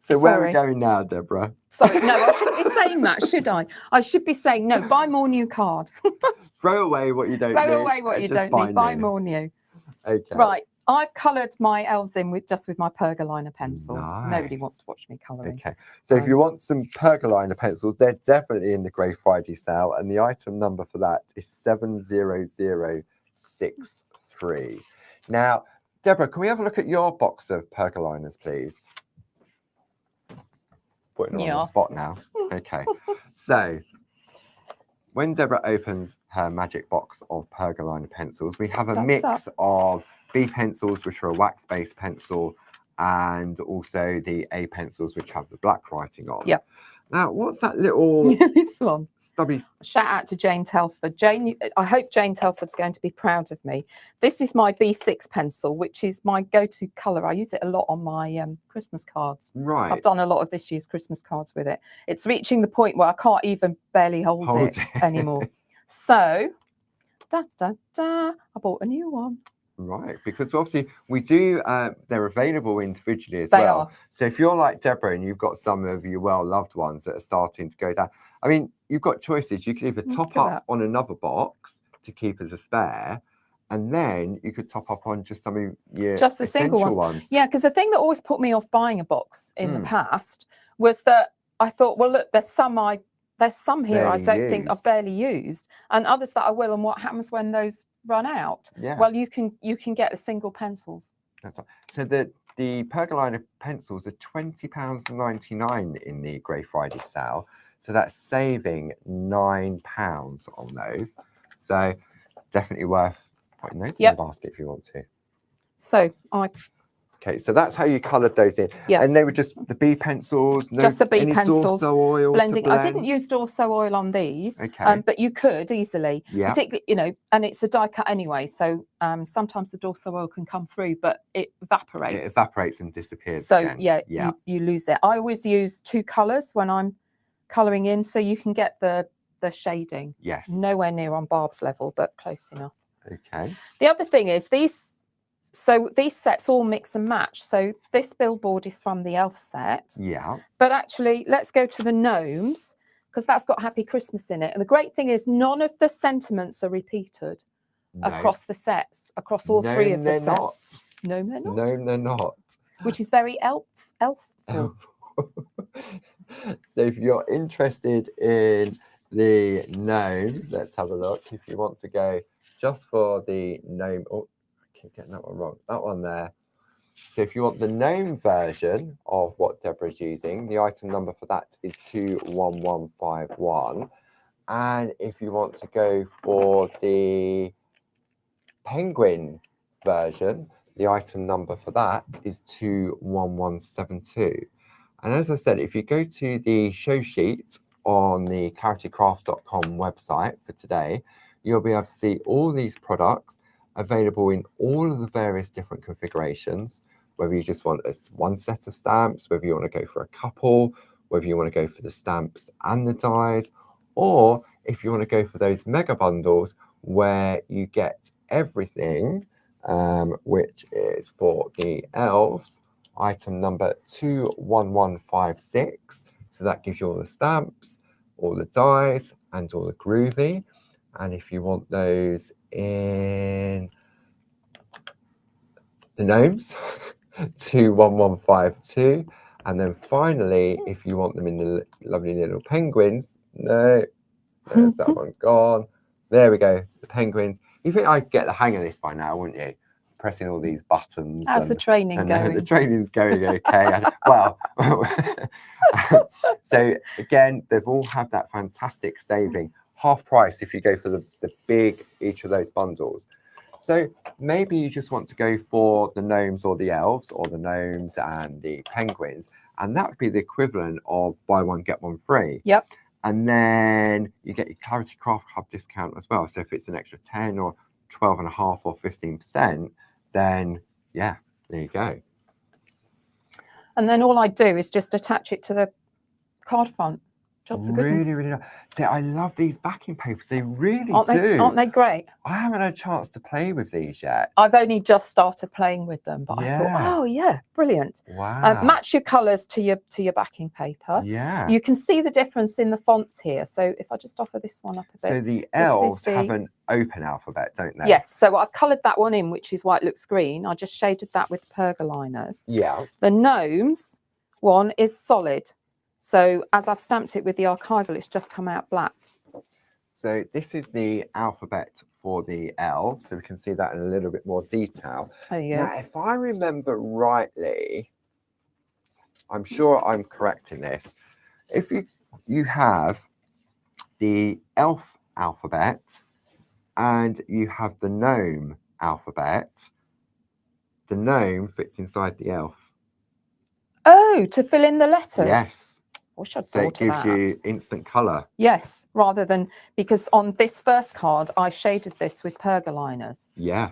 So where are we going now, Deborah? Sorry, no, I shouldn't be saying that, should I? I should be saying, no, buy more new card. Throw away what you don't need. Throw away what you don't need. Buy more new. Okay. Right. I've coloured my elves in with my pergaliner pencils. Nice. Nobody wants to watch me colouring. Okay. So if you want some pergaliner pencils, they're definitely in the Grey Friday sale. And the item number for that is 70063. Now, Deborah, can we have a look at your box of pergaliners, please? Putting her on the spot now. Okay. So when Deborah opens her magic box of pergaliner pencils, we have a mix of B pencils, which are a wax-based pencil, and also the A pencils, which have the black writing on. Yep. Now, what's that little this one? Stubby. Shout out to Jane Telford. Jane, I hope Jane Telford's going to be proud of me. This is my B6 pencil, which is my go-to colour. I use it a lot on my Christmas cards. Right. I've done a lot of this year's Christmas cards with it. It's reaching the point where I can't even barely hold it anymore. So, I bought a new one. Right, because obviously we do, they're available individually as well. They are. So if you're like Deborah and you've got some of your well-loved ones that are starting to go down, I mean, you've got choices. You could either top up on another box to keep as a spare, and then you could top up on just some of your just the single ones. Yeah, because the thing that always put me off buying a box in the past was that I thought, well, look, there's some here I don't think I've barely used, and others that I will. And what happens when those run out? Yeah. Well, you can get the single pencils. That's right. So the pergaliner pencils are £20.99 in the Grey Friday sale. So that's saving £9 on those. So definitely worth putting those in the basket if you want to. So Okay, so that's how you coloured those in. Yeah. And they were just the B pencils? Just the B pencils. Dorso oil blending. I didn't use Dorso oil on these, okay. But you could easily. Yeah. Particularly, you know, and it's a die cut anyway, so sometimes the Dorso oil can come through, but it evaporates. It evaporates and disappears. So again. You lose it. I always use two colours when I'm colouring in, so you can get the shading. Yes. Nowhere near on Barb's level, but close enough. Okay. The other thing is these sets all mix and match. So this billboard is from the elf set. Yeah. But actually, let's go to the gnomes, because that's got Happy Christmas in it. And the great thing is none of the sentiments are repeated across the sets, across all three of the sets. No, they're not. No, they're not. Which is very elfful. So if you're interested in the gnomes, let's have a look. If you want to go just for the gnome, oh, I keep getting that one wrong. That one there. So if you want the gnome version of what Deborah's using, the item number for that is 21151. And if you want to go for the penguin version, the item number for that is 21172. And as I said, if you go to the show sheet on the claritycrafts.com website for today, you'll be able to see all these products available in all of the various different configurations, whether you just want one set of stamps, whether you want to go for a couple, whether you want to go for the stamps and the dies, or if you want to go for those mega bundles where you get everything, which is for the elves, item number 21156. So that gives you all the stamps, all the dies, and all the groovy. And if you want those in the gnomes, 21152. And then finally, if you want them in the lovely little penguins, no, there's that one gone. There we go, the penguins. You think I'd get the hang of this by now, wouldn't you? Pressing all these buttons. How's the training going? The training's going okay. Well, so again, they've all had that fantastic saving, half price if you go for the big, each of those bundles. So maybe you just want to go for the gnomes or the elves, or the gnomes and the penguins, and that would be the equivalent of buy one, get one free. Yep. And then you get your Clarity Craft Club discount as well. So if it's an extra 10 or 12.5 or 15%, then yeah, there you go. And then all I do is just attach it to the card front. Jobs are good. Really nice. See, I love these backing papers. They really do. Aren't they great? I haven't had a chance to play with these yet. I've only just started playing with them, but I thought, oh yeah, brilliant. Wow. Match your colours to your backing paper. Yeah. You can see the difference in the fonts here. So if I just offer this one up a bit. So the elves have an open alphabet, don't they? Yes. So I've coloured that one in, which is why it looks green. I just shaded that with pergoliners. Yeah. The gnomes one is solid. So as I've stamped it with the archival, it's just come out black. So this is the alphabet for the elves, so we can see that in a little bit more detail. Oh yeah. Now, if I remember rightly, I'm sure I'm correct in this. If you have the elf alphabet and you have the gnome alphabet, the gnome fits inside the elf. Oh, to fill in the letters? Yes. Wish I'd So it thought of gives you instant colour. Yes, rather than, because on this first card, I shaded this with pergoliners. Yeah.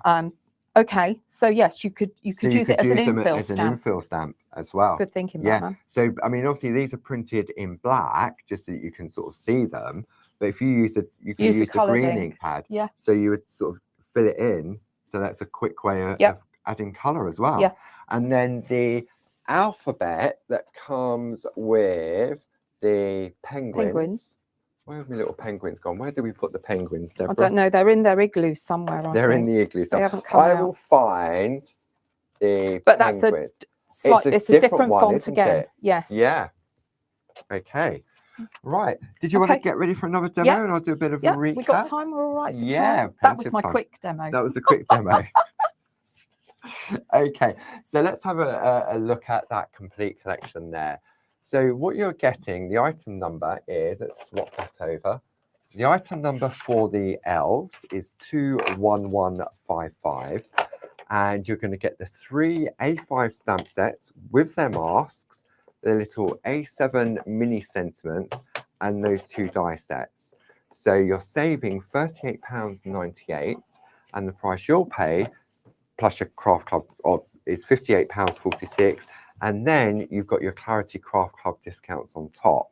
Okay, so yes, you could use it as an infill stamp. As an infill stamp as well. Good thinking, yeah. Batman. So I mean, obviously these are printed in black just so that you can sort of see them. But if you use the green ink pad, yeah. So you would sort of fill it in. So that's a quick way of adding colour as well. Yeah. And then the alphabet that comes with the penguins. Where have my little penguins gone? Where do we put the penguins, Deborah? I don't know. They're in their igloos somewhere. They're in the igloos. They haven't come I out. will find the But penguins. it's a different one, font isn't again. it? Yes. Yeah. Okay. Right. Did you want to get ready for another demo? Yeah. And I'll do a bit of a recap. We got time. We're all right for time. That was my quick demo. That was a quick demo. Okay, so let's have a look at that complete collection there. So what you're getting, the item number is, let's swap that over. The item number for the elves is 21155, and you're going to get the 3 A5 stamp sets with their masks, the little A7 mini sentiments, and those 2 die sets. So you're saving £38.98, and the price you'll pay plus your Craft Club is £58.46, and then you've got your Clarity Craft Club discounts on top.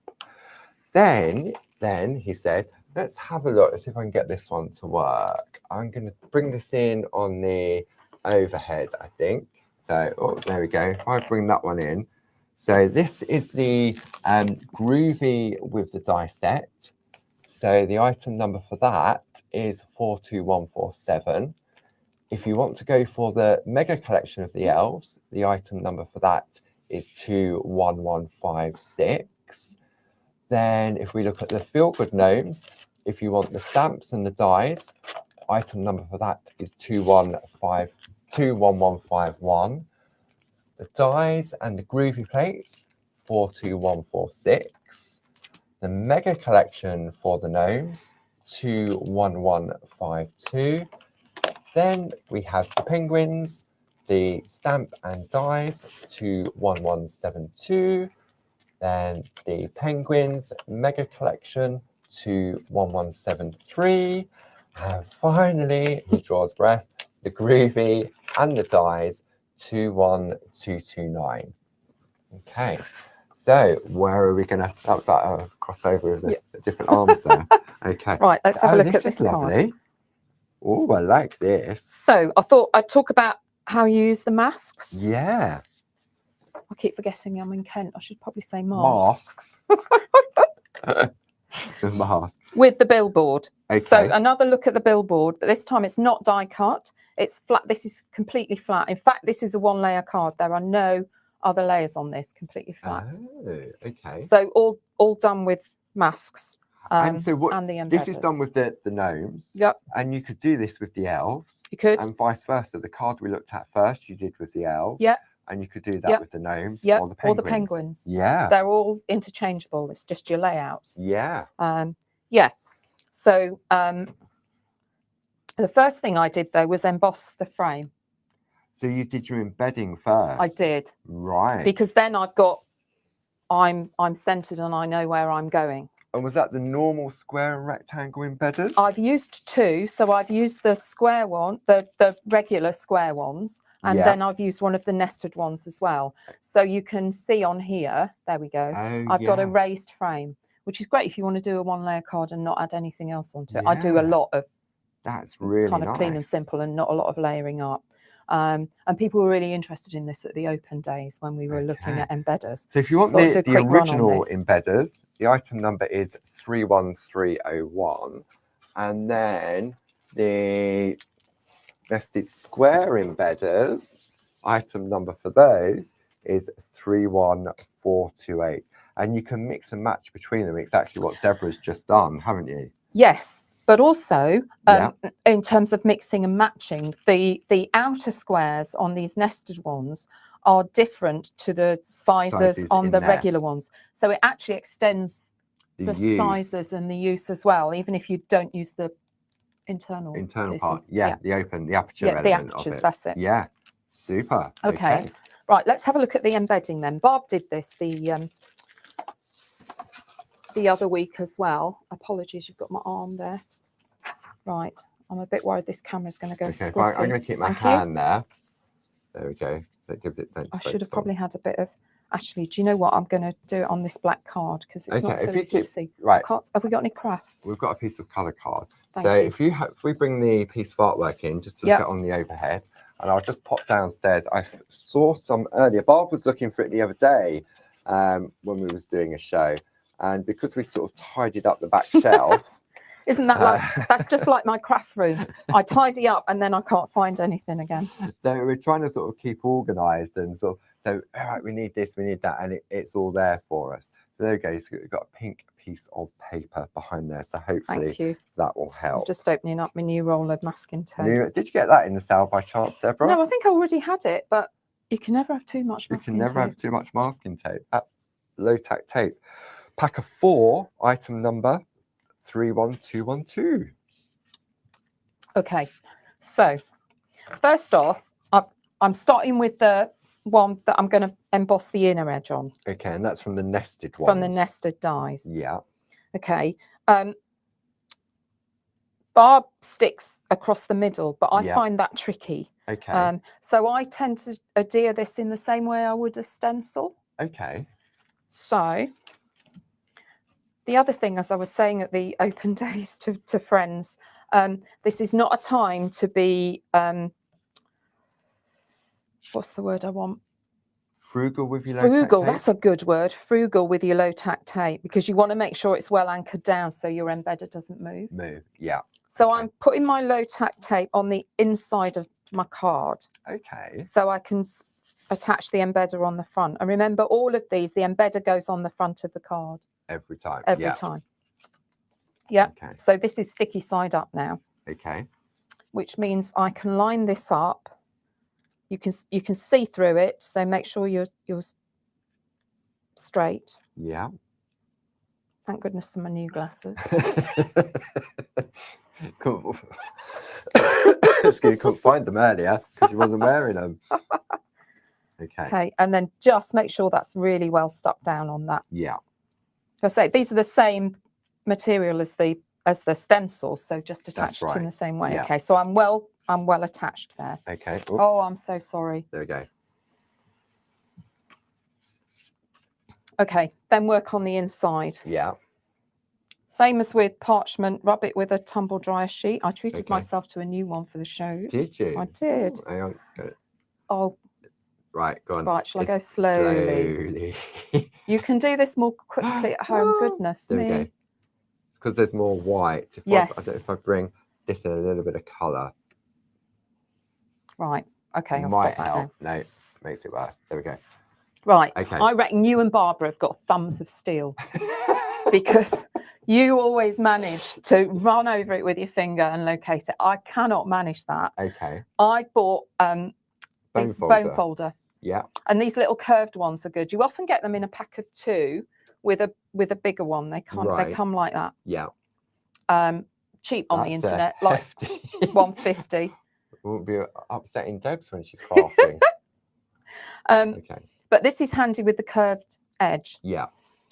Then he said, let's have a look. Let's see if I can get this one to work. I'm going to bring this in on the overhead, I think. So, there we go. If I bring that one in. So this is the Groovy with the die set. So the item number for that is 42147. If you want to go for the mega collection of the elves, the item number for that is 21156. Then if we look at the Feel Good Gnomes, if you want the stamps and the dies, item number for that is 21151. The dies and the groovy plates, 42146. The mega collection for the gnomes, 21152. Then we have the penguins, the stamp and dies, 21172. Then the penguins mega collection, 21173. And finally, he draws breath, the groovy and the dies, 21229. Okay, so where are we gonna? That was that crossover with the different arms there. Okay, right. Let's have a look at this lovely. card. Oh, I like this. So I thought I'd talk about how you use the masks. Yeah. I keep forgetting I'm in Kent. I should probably say masks. Mask. With the billboard. Okay. So another look at the billboard, but this time it's not die cut. It's flat. This is completely flat. In fact, this is a 1-layer card. There are no other layers on this. Completely flat. Oh, okay. So all done with masks. And so what? And the embedders. This is done with the gnomes. Yep. And you could do this with the elves. You could. And vice versa. The card we looked at first, you did with the elves. Yep. And you could do that with the gnomes or the penguins. Yeah. They're all interchangeable. It's just your layouts. Yeah. Yeah. So the first thing I did though was emboss the frame. So you did your embedding first. I did. Right. Because then I'm centered and I know where I'm going. And was that the normal square and rectangle embedders? I've used two. So I've used the square one, the regular square ones, and then I've used one of the nested ones as well. So you can see on here, there we go. I've got a raised frame, which is great if you want to do a 1-layer card and not add anything else onto it. I do a lot of that's really kind of clean and simple and not a lot of layering up. And people were really interested in this at the open days when we were looking at embedders. So if you want the original embedders, the item number is 31301. And then the nested square embedders, item number for those is 31428. And you can mix and match between them, exactly what Deborah's just done, haven't you? Yes. But also, in terms of mixing and matching, the outer squares on these nested ones are different to the sizes on the regular ones. So it actually extends the sizes and the use as well, even if you don't use the internal part. The aperture element the apertures, of it. That's it. Yeah, super. Okay. Right, let's have a look at the embedding then. Barb did this the other week as well. Apologies, you've got my arm there. Right, I'm a bit worried this camera's going to go scruffy. I'm going to keep my hand there. There we go. So it gives it sense. I should have probably had a bit of. Actually, do you know what? I'm going to do it on this black card because it's not so easy to see. Right. Have we got any craft? We've got a piece of colour card. Thank you. If we bring the piece of artwork in, just to look at on the overhead, and I'll just pop downstairs. I saw some earlier. Barb was looking for it the other day when we was doing a show, and because we sort of tidied up the back shelf. Isn't that like, that's just like my craft room. I tidy up and then I can't find anything again. So we're trying to sort of keep organised and sort of, so, all right, we need this, we need that, and it's all there for us. So there we go. So we've got a pink piece of paper behind there. So hopefully that will help. I'm just opening up my new roll of masking tape. Did you get that in the sale by chance, Deborah? No, I think I already had it, but you can never have too much masking tape. You can never have too much masking tape. That's low-tack tape. Pack of 4, item number 31212. Okay, so first off, I'm starting with the one that I'm going to emboss the inner edge on. Okay, and that's from the nested ones. From the nested dies. Yeah. Okay. Barb sticks across the middle, but I find that tricky. Okay. So I tend to adhere this in the same way I would a stencil. Okay. So the other thing, as I was saying at the open days to friends, this is not a time to be, what's the word I want? Frugal with your low-tack tape? Frugal, that's a good word. Frugal with your low-tack tape, because you want to make sure it's well anchored down so your embedder doesn't move. Yeah. So I'm putting my low-tack tape on the inside of my card. Okay. So I can attach the embedder on the front. And remember, all of these, the embedder goes on the front of the card. Every time. Every time. Yeah. Okay. So this is sticky side up now. Okay. Which means I can line this up You can see through it, so make sure you're straight. Yeah. Thank goodness for my new glasses. Couldn't find them earlier because she wasn't wearing them. Okay, and then just make sure that's really well stuck down on that. Yeah. I say these are the same material as the stencils, so just attached in the same way. Okay, so I'm well attached there. Okay. Oh, I'm so sorry. There we go. Okay, then work on the inside. Yeah. Same as with parchment, rub it with a tumble dryer sheet. I treated myself to a new one for the shows. Did you? I did. Hang on. Oh. Right, go on. Right, shall I go slowly? You can do this more quickly at home. Goodness me. There we go. It's because there's more white. Yes. I don't know if I bring this in a little bit of colour. Right. Okay, I'll might stop that help. No, makes it worse. There we go. Right. Okay. I reckon you and Barbara have got thumbs of steel because you always manage to run over it with your finger and locate it. I cannot manage that. Okay. I bought this bone folder. Yeah. And these little curved ones are good. You often get them in a pack of 2 with a bigger one. They come like that. Yeah. Cheap on the internet, like 150. Won't be upsetting Debs when she's crafting. Okay. But this is handy with the curved edge. Yeah.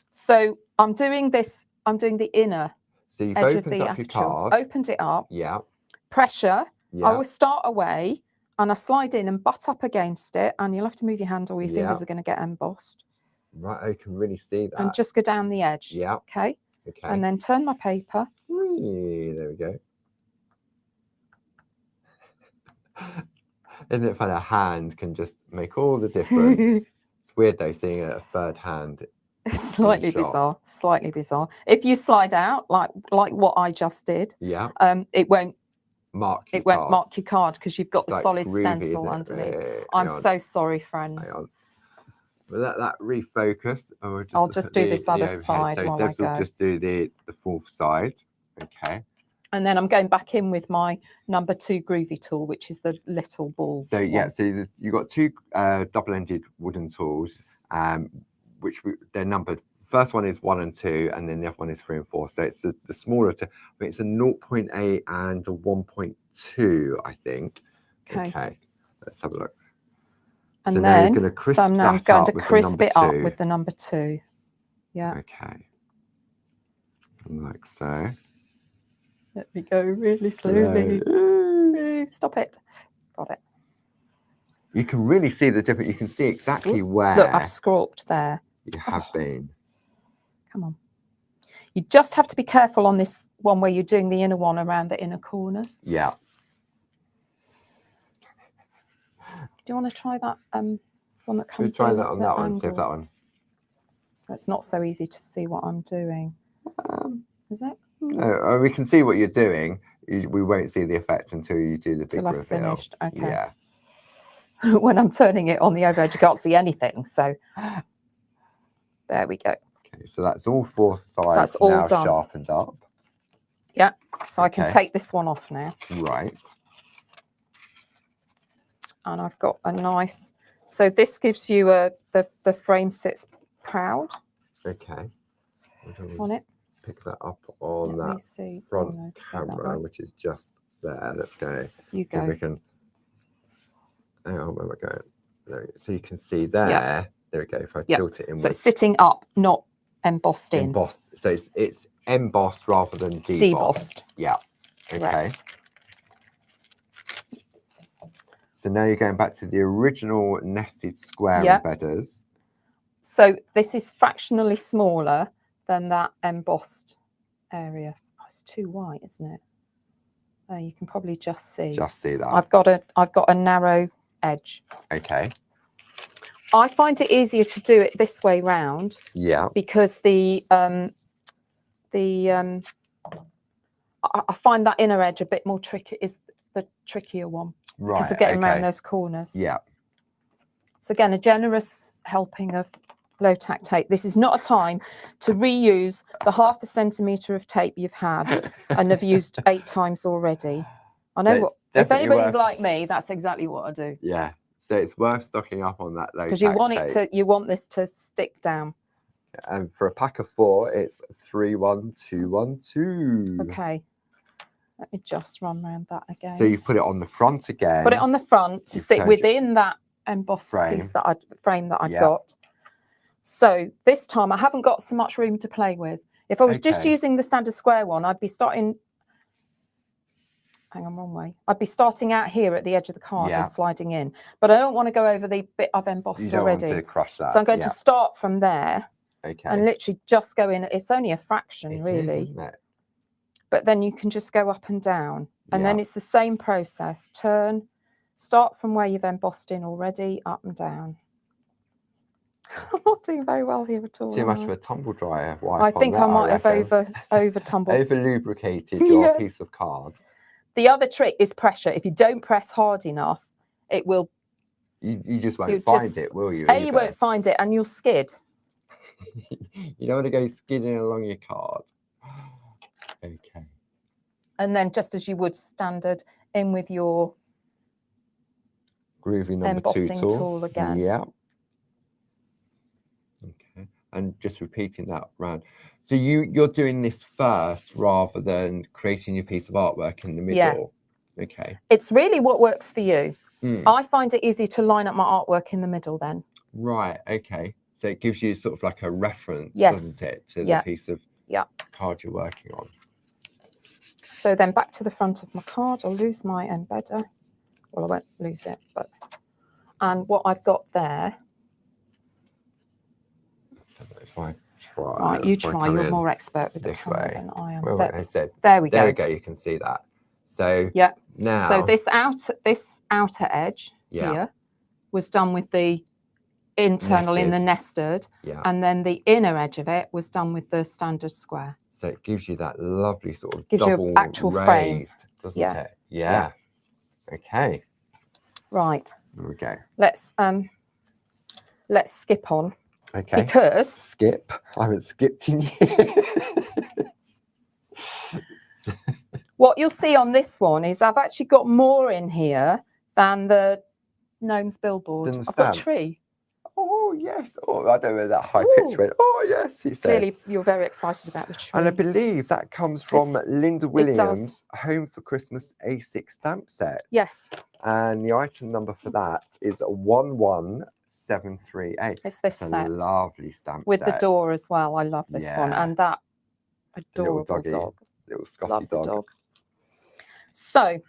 So I'm doing the inner so you've edge opened of the up actual. Your card. Opened it up. Yeah. Pressure. Yeah. I will start away and I slide in and butt up against it, and you'll have to move your hand or your fingers are going to get embossed. Right, I can really see that. And just go down the edge. Yeah. Okay. Okay. And then turn my paper. There we go. Isn't it funny? A hand can just make all the difference. It's weird though, seeing a third hand. It's slightly bizarre. Slightly bizarre. If you slide out like what I just did, it won't mark your card because you've got the solid stencil underneath. I'm so sorry, friends. Hang on. Will that refocus? I'll just do this other side while I go. Will just do the fourth side. Okay. And then I'm going back in with my number 2 groovy tool, which is the little ball. So yeah, so you've got 2 double-ended wooden tools, they're numbered. First one is 1 and 2, and then the other one is 3 and 4. So it's the smaller two. It's a 0.8 and a 1.2, I think. Okay. Let's have a look. And so then now you're going to crisp I'm going to crisp it up with the number 2. Yeah. Okay. Like so. Let me go really slowly. Stop it. Got it. You can really see the difference. You can see exactly where. Look, I've scorched there. You have been. Come on. You just have to be careful on this one where you're doing the inner one around the inner corners. Yeah. Do you want to try that one that comes try that on that one, see if that one. It's not so easy to see what I'm doing. Is it? No, we can see what you're doing. We won't see the effect until you do the big reveal. I've finished. Okay. Yeah. When I'm turning it on the overhead, you can't see anything. So there we go. Okay, so that's all 4 sides now sharpened up. Yeah. So I can take this one off now. Right. And I've got a nice. So this gives you the frame sits proud. Okay. On it. Pick that up on that front camera, which is just there. Let's go. You go. So we can. Hang on, where am I going? There, so you can see there. Yep. There we go. If I tilt it in. So it's sitting up, not embossed in. Embossed. So it's embossed rather than debossed. Debossed. Yeah. Okay. Correct. So now you're going back to the original nested square embedders. So this is fractionally smaller than that embossed area. Oh, it's too white, isn't it? You can probably just see. Just see that. I've got a narrow edge. Okay. I find it easier to do it this way round. Yeah. Because I find that inner edge a bit more tricky. Is the trickier one. Right. Because of getting around those corners. Yeah. So again, a generous helping of low tack tape. This is not a time to reuse the 0.5 centimetre of tape you've had and have used 8 times already. I know if anybody's like me, that's exactly what I do. Yeah. So it's worth stocking up on that low because you want this to stick down. And for a pack of 4, it's 31212. Okay. Let me just run around that again. So you put it on the front again. Put it on the front to sit within that embossed frame piece that I'd got. So this time I haven't got so much room to play with. If I was just using the standard square one, I'd be starting. Hang on, wrong way. I'd be starting out here at the edge of the card and sliding in. But I don't want to go over the bit I've embossed already. You don't want to crush that. So I'm going to start from there. Okay. And literally just go in. It's only a fraction, really. Isn't it? But then you can just go up and down. And then it's the same process. Turn, start from where you've embossed in already, up and down. I'm not doing very well here at all. Too much of a tumble dryer wipe. I think I might have over tumbled. Over lubricated your piece of card. The other trick is pressure. If you don't press hard enough, it will. You just won't find it, will you? You won't find it, and you'll skid. You don't want to go skidding along your card. Okay. And then just as you would standard, in with your groovy number 2 embossing tool again. Yeah. Okay. And just repeating that round. So you're doing this first rather than creating your piece of artwork in the middle. Yeah. Okay. It's really what works for you. I find it easy to line up my artwork in the middle then. Right. Okay. So it gives you sort of like a reference, doesn't it, to the piece of card you're working on. So then back to the front of my card, I'll lose my embedder. Well, I won't lose it, but and what I've got there. So if I try, right, you try. You're more expert with the camera than I am. Well, there we go. There we go. You can see that. So now, so this outer edge here was done with the internal in the nested, and then the inner edge of it was done with the standard square. So it gives you that lovely sort of gives double you actual raised, frame, doesn't it? Yeah. Okay. Right. There we go. Let's skip on. Okay. Because skip. I haven't skipped in years. What you'll see on this one is I've actually got more in here than the gnome's billboard. I've got a tree. Oh, yes. Oh, I don't know where that high pitch went. Oh, yes, he says. Clearly, you're very excited about the tree. And I believe that comes from Linda Williams' Home for Christmas A6 stamp set. Yes. And the item number for that is 11738. It's this set. A lovely stamp with set. the door as well. I love this one. And that adorable dog. Little Scotty dog. So,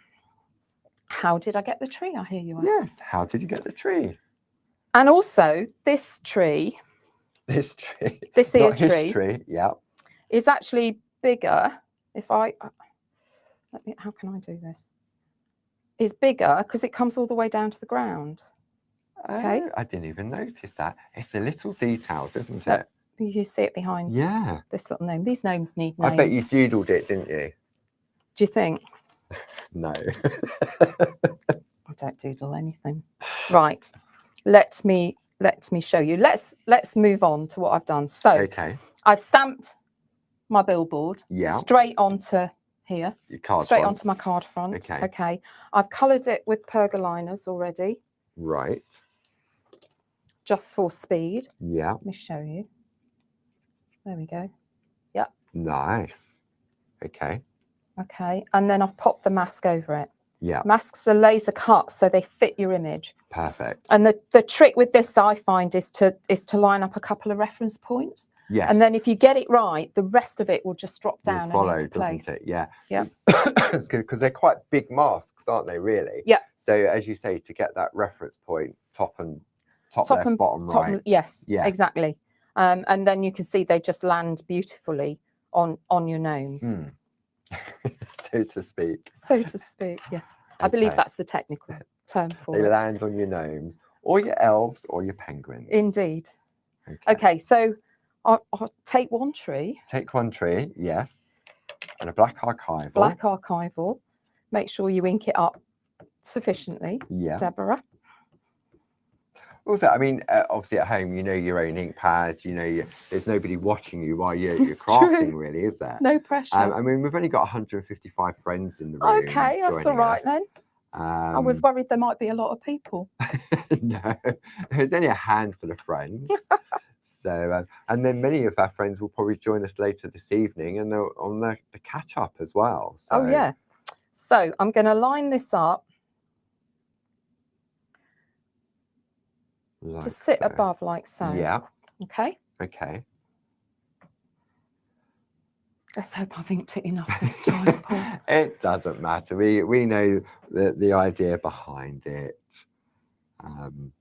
how did I get the tree, I hear you ask? Yes, how did you get the tree? And also, this tree. This tree. This here Not his tree, is actually bigger. If I, how can I do this? It's bigger because it comes all the way down to the ground. Okay. Oh, I didn't even notice that. It's the little details, isn't it? You see it behind this little gnome. These gnomes need names. I bet you doodled it, didn't you? Do you think? No. I don't doodle anything. Right. Let me show you. Let's move on to what I've done. So I've stamped my billboard straight onto here. Your card straight front. onto my card front. Okay. I've coloured it with pergoliners already. Right. Just for speed. Yeah. Let me show you. There we go. Yep. Nice. Okay. Okay. And then I've popped the mask over it. Yeah. Masks are laser cut, so they fit your image. Perfect. And the trick with this, I find, is to line up a couple of reference points. Yes. And then if you get it right, the rest of it will just drop down and into place. Doesn't it? Yeah. Yeah. It's good because they're quite big masks, aren't they? Really. Yeah. So as you say, to get that reference point, top left, bottom right. Yes. Yeah. Exactly. And then you can see they just land beautifully on your gnomes. So to speak. So to speak, yes. I believe that's the technical term for it. They land on your gnomes, or your elves, or your penguins. Indeed. Okay, so I'll take one tree. Take one tree, yes. And a black archival. Black archival. Make sure you ink it up sufficiently, Deborah. Also, I mean, obviously at home, you know your own ink pads, you know, there's nobody watching you while you're crafting, really, is there? No pressure. I mean, we've only got 155 friends in the room. Okay, that's all right then. I was worried there might be a lot of people. No, there's only a handful of friends. So, and then many of our friends will probably join us later this evening and on the catch up as well. So. Oh, yeah. So I'm going to line this up Like to sit so. above like so. Yeah. Okay. Okay. Let's hope I've inked it enough this time, Paul. It doesn't matter. We know the idea behind it. And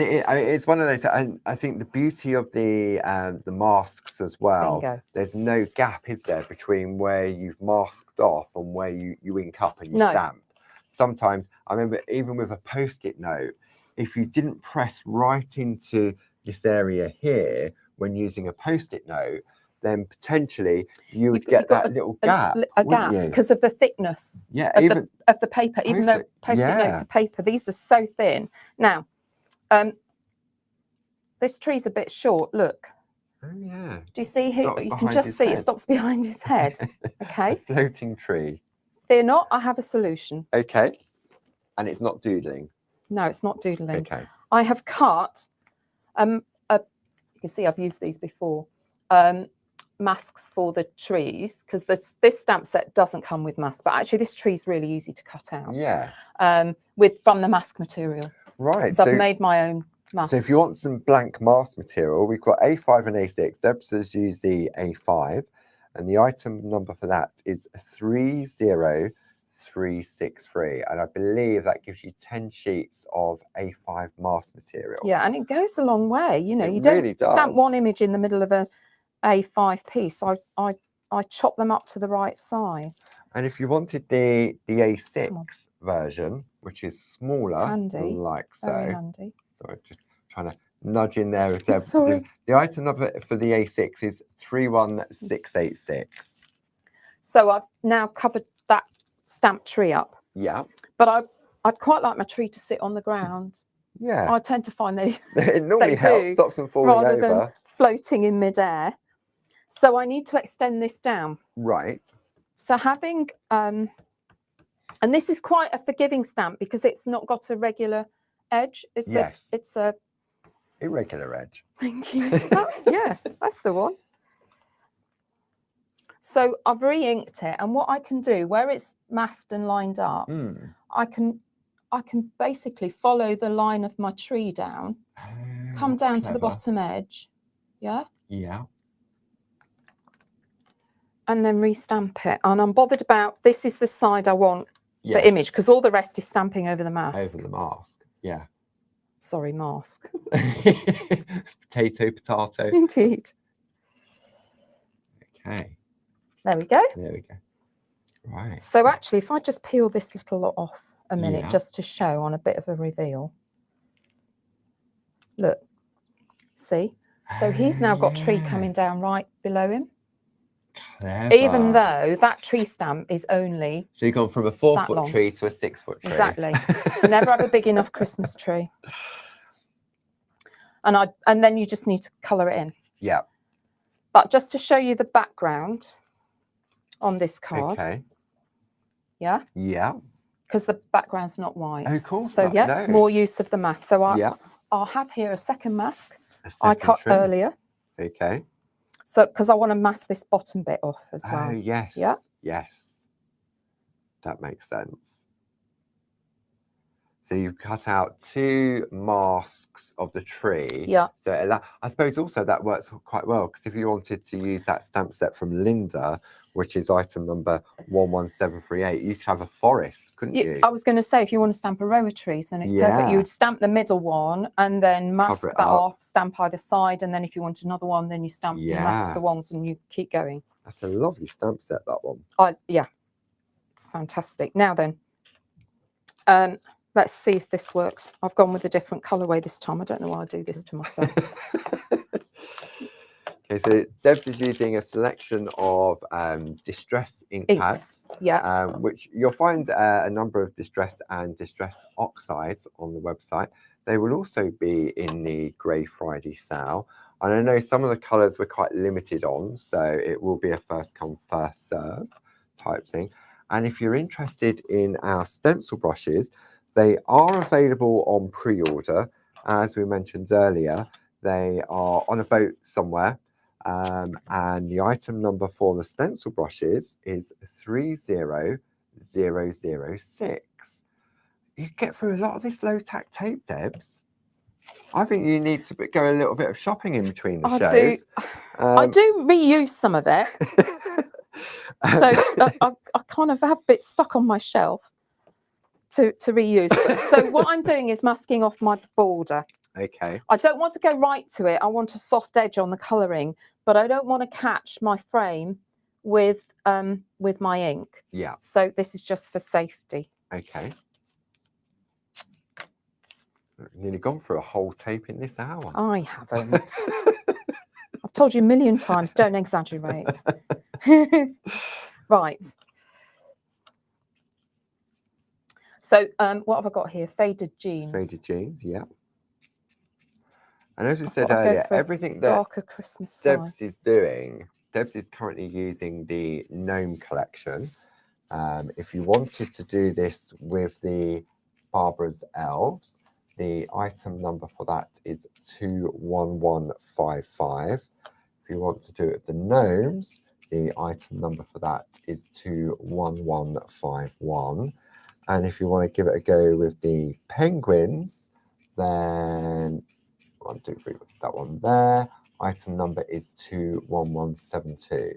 it's one of those, and I think the beauty of the masks as well, Bingo. there's no gap, is there, between where you've masked off and where you ink up and you stamp. Sometimes, I remember even with a Post-it note, if you didn't press right into this area here when using a Post-it note, then potentially you would get that little gap. A gap because of the thickness of the paper, even though Post-it notes are paper, these are so thin. Now, this tree's a bit short, look. Oh, yeah. Do you see here? You can just see it stops behind his head. Okay. A floating tree. Fear not, I have a solution. Okay. And it's not doodling? No, it's not doodling. Okay. I have cut, you can see I've used these before, masks for the trees, because this stamp set doesn't come with masks, but actually this tree's really easy to cut out. Yeah. From the mask material. Right. So I've made my own masks. So if you want some blank mask material, we've got A5 and A6. Debs has used the A5, and the item number for that is 30363, and I believe that gives you 10 sheets of A5 mask material. Yeah, and it goes a long way. You know, you don't stamp one image in the middle of an A5 piece. I chop them up to the right size. And if you wanted the A6 version, which is smaller, handy, like so. very handy. Sorry, just trying to nudge in there. Sorry. The item number for the A6 is 31686. So I've now covered that stamp tree up. Yeah. But I'd quite like my tree to sit on the ground. Yeah. I tend to find it normally helps, stops them falling rather over. Than floating in midair. So I need to extend this down. Right. So having, and this is quite a forgiving stamp because it's not got a regular edge. It's a irregular edge. Thank you. Yeah, that's the one. So I've re-inked it, and what I can do, where it's masked and lined up, I can basically follow the line of my tree down, come down to the bottom edge, yeah? Yeah. And then re-stamp it. And I'm bothered about, this is the side I want the image, because all the rest is stamping over the mask. Over the mask, yeah. Sorry, mask. Potato. Indeed. Okay. There we go. There we go. Right. So actually, if I just peel this little lot off a minute, just to show on a bit of a reveal. Look, see? So he's now got tree coming down right below him. Clever. Even though that tree stamp is only... So you've gone from a 4-foot tree to a 6-foot tree. Exactly. Never have a big enough Christmas tree. And then you just need to colour it in. Yeah. But just to show you the background on this card. Okay. Yeah? Yeah. Because the background's not white. Oh, of course. So, more use of the mask. So I'll have here a second mask I cut earlier. Okay. So, because I want to mask this bottom bit off as well. Oh, yes. Yeah. Yes. That makes sense. So you've cut out 2 masks of the tree. Yeah. So I suppose also that works quite well, because if you wanted to use that stamp set from Linda, which is item number 11738, you could have a forest, couldn't you? I was going to say, if you want to stamp a row of trees, then it's perfect. You would stamp the middle one and then mask that off, stamp either side, and then if you want another one, then you stamp you mask the ones and you keep going. That's a lovely stamp set, that one. Yeah, it's fantastic. Now then, let's see if this works. I've gone with a different colourway this time. I don't know why I do this to myself. Okay, so Debs is using a selection of distress ink pads, which you'll find a number of distress and distress oxides on the website. They will also be in the Grey Friday sale. And I know some of the colours we're quite limited on, so it will be a first come, first serve type thing. And if you're interested in our stencil brushes, they are available on pre-order. As we mentioned earlier, they are on a boat somewhere. And the item number for the stencil brushes is 30006. You get through a lot of this low-tack tape, Debs. I think you need to go a little bit of shopping in between the shows. I do reuse some of it. So I kind of have bits stuck on my shelf to reuse. So what I'm doing is masking off my border. Okay. I don't want to go right to it. I want a soft edge on the colouring, but I don't want to catch my frame with my ink. Yeah. So this is just for safety. Okay. Nearly gone through a whole tape in this hour. I haven't. I've told you a million times, don't exaggerate. Right. So what have I got here? Faded jeans. Faded jeans, yeah. And as we said earlier, everything that darker Christmas sky. Debs is doing, Debs is currently using the Gnome collection. If you wanted to do this with the Barbara's Elves, the item number for that is 21155. If you want to do it with the Gnomes, the item number for that is 21151. And if you want to give it a go with the Penguins, then 1, 2, 3, that one there. Item number is 21172.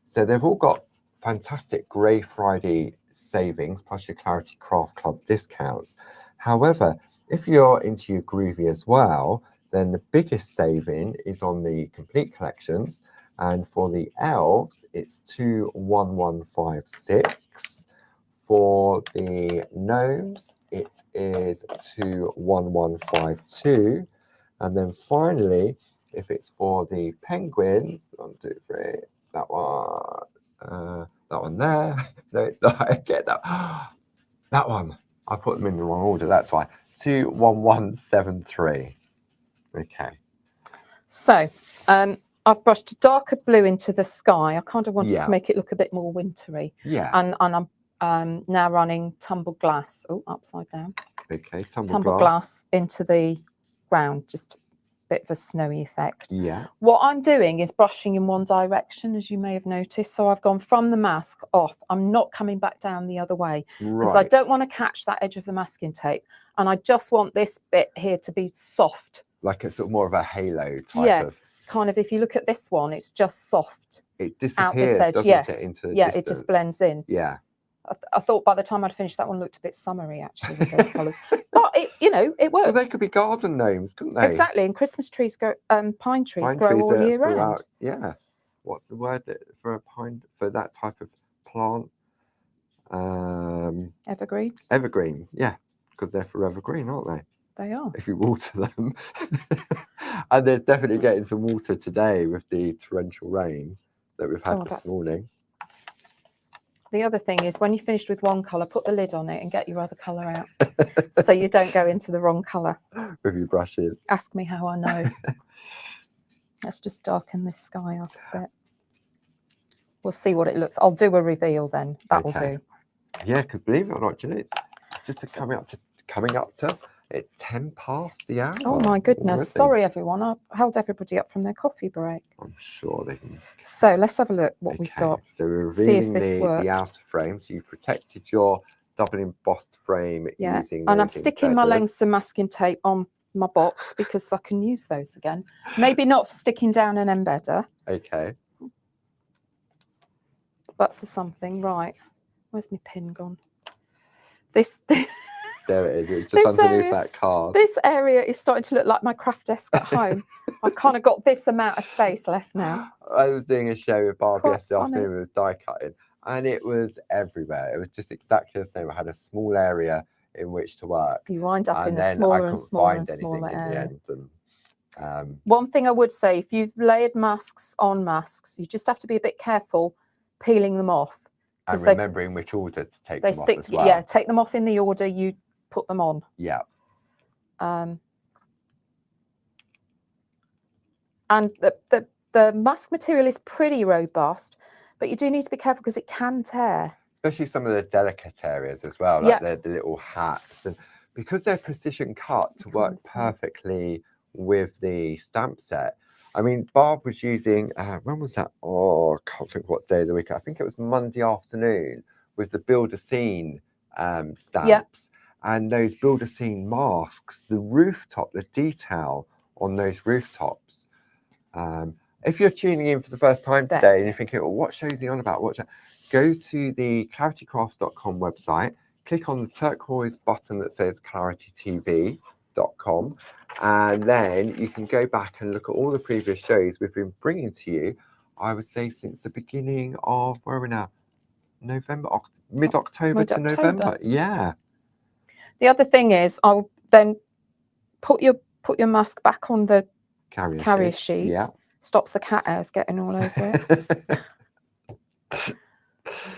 So they've all got fantastic Grey Friday savings plus your Clarity Craft Club discounts. However, if you're into your groovy as well, then the biggest saving is on the complete collections. And for the elves, it's 21156. For the gnomes, it is 21152. And then finally, if it's for the penguins, 1, 2, 3, that one there. No, it's not. I get that. That one. I put them in the wrong order. That's why. 21173. Okay. So, I've brushed a darker blue into the sky. I kind of wanted to make it look a bit more wintry. Yeah. And I'm now running tumbled glass. Oh, upside down. Okay, tumbled glass into the ground, just a bit of a snowy effect. Yeah. What I'm doing is brushing in one direction, as you may have noticed. So I've gone from the mask off. I'm not coming back down the other way because I don't want to catch that edge of the masking tape. And I just want this bit here to be soft. Like a sort of more of a halo type of. Kind of, if you look at this one, it's just soft. It disappears, doesn't it, into the distance? It just blends in. Yeah. I thought by the time I'd finished that one looked a bit summery actually with those colours, but it works. Well, they could be garden gnomes, couldn't they? Exactly, and Christmas trees grow, pine trees grow all year round. Yeah, what's the word for a pine for that type of plant? Evergreens. Evergreens, yeah, because they're forever green, aren't they? They are. If you water them, and they're definitely getting some water today with the torrential rain that we've had this morning. The other thing is when you finished with one colour, put the lid on it and get your other colour out so you don't go into the wrong colour. With your brushes. Ask me how I know. Let's just darken this sky up a bit. We'll see what it looks. I'll do a reveal then. That will do. Yeah, because believe it or not, Jill, it's just coming up to 10 past the hour. Oh my goodness. Already. Sorry, everyone. I held everybody up from their coffee break. I'm sure they can. So let's have a look what we've got. So we're revealing the outer frame. So you've protected your double embossed frame using and I'm sticking my lengths of masking tape on my box because I can use those again. Maybe not for sticking down an embedder. Okay. But for something. Right. Where's my pin gone? There it is. It's just underneath that card. This area is starting to look like my craft desk at home. I've kind of got this amount of space left now. I was doing a show with Barbie yesterday afternoon. It was die cutting, and it was everywhere. It was just exactly the same. I had a small area in which to work. You wind up in a smaller and smaller and smaller area. One thing I would say, if you've layered masks on masks, you just have to be a bit careful peeling them off. And remembering which order to take them off as well. Yeah, take them off in the order you put them on. Yeah. And the mask material is pretty robust, but you do need to be careful because it can tear. especially some of the delicate areas as well, like the little hats, and because they're precision cut to work perfectly with the stamp set. I mean, Barb was using, when was that? Oh, I can't think what day of the week. I think it was Monday afternoon with the Build a Scene stamps and those Build a Scene masks, the rooftop, the detail on those rooftops. If you're tuning in for the first time today and you're thinking, oh, what show is he on about? Go to the claritycrafts.com website, click on the turquoise button that says claritytv.com, and then you can go back and look at all the previous shows we've been bringing to you, I would say since the beginning of, where are we now? November, mid-October to November. Yeah. The other thing is, I'll then put your mask back on the carrier sheet. Yeah. Stops the cat hairs getting all over it.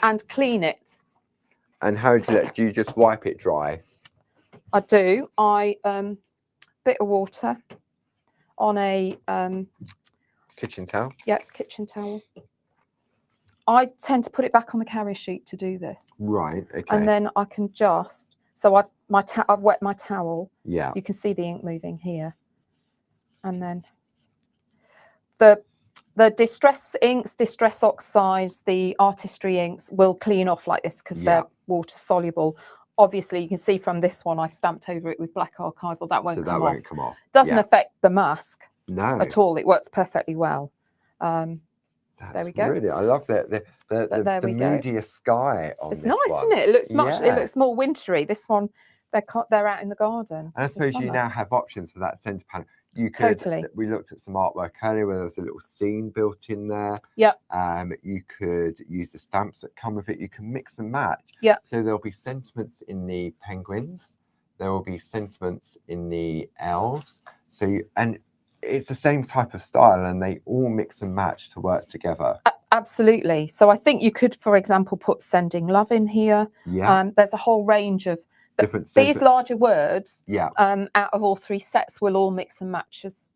And clean it. And how do you just wipe it dry? I do. Bit of water on a kitchen towel. Yeah, kitchen towel. I tend to put it back on the carrier sheet to do this. Right. Okay. And then I can just I've wet my towel. Yeah. You can see the ink moving here, and then the distress inks, distress oxides, the artistry inks will clean off like this because they're water soluble. Obviously, you can see from this one, I've stamped over it with black archival. That won't come off. Doesn't affect the mask at all. It works perfectly well. There we go. Really, I love the moodier sky on this one. It's nice, isn't it? It looks it looks more wintry. This one, they're out in the garden. And I suppose you now have options for that centre panel. You could, we looked at some artwork earlier where there was a little scene built in there. Yep. You could use the stamps that come with it. You can mix and match. Yeah. So there'll be sentiments in the penguins. There will be sentiments in the elves. And it's the same type of style, and they all mix and match to work together. Absolutely. So I think you could, for example, put sending love in here. Yeah. There's a whole range of these larger words. Yeah. Out of all three sets will all mix and match as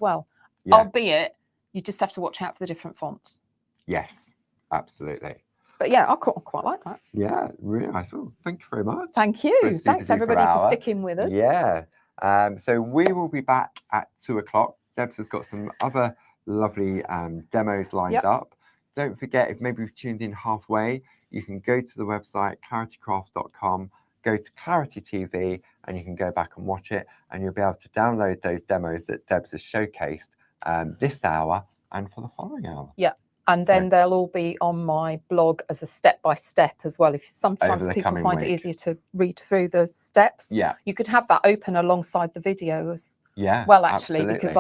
well. Yeah. Albeit you just have to watch out for the different fonts. Yes, absolutely. But yeah, I quite like that. Yeah, really nice. Well, thank you very much. Thank you. Thanks everybody for sticking with us. Yeah. So we will be back at 2 o'clock. Debs has got some other lovely demos lined up. Don't forget, if maybe you've tuned in halfway, you can go to the website claritycrafts.com, go to Clarity TV, and you can go back and watch it, and you'll be able to download those demos that Debs has showcased this hour and for the following hour. Yeah. And then they'll all be on my blog as a step-by-step as well. If sometimes people find it easier to read through the steps, you could have that open alongside the video as well, actually, because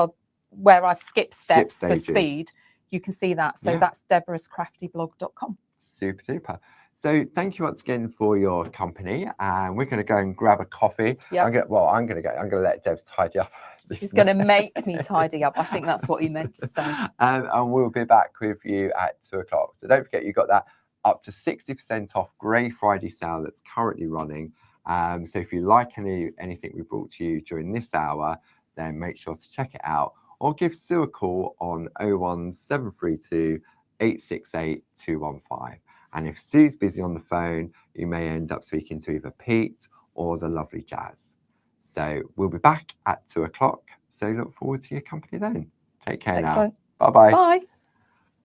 where I've skipped steps for speed, you can see that. So that's deborahscraftyblog.com. Super duper. So thank you once again for your company, and we're going to go and grab a coffee. I'm going to let Debs tidy up. He's going to make me tidy up. I think that's what he meant to say. And we'll be back with you at 2 o'clock. So don't forget, you've got that up to 60% off Grey Friday sale that's currently running. So if you like anything we brought to you during this hour, then make sure to check it out, or give Sue a call on 01732 868 215. And if Sue's busy on the phone, you may end up speaking to either Pete or the lovely Jazz. So we'll be back at 2 o'clock. So look forward to your company then. Take care now. Bye-bye. Bye.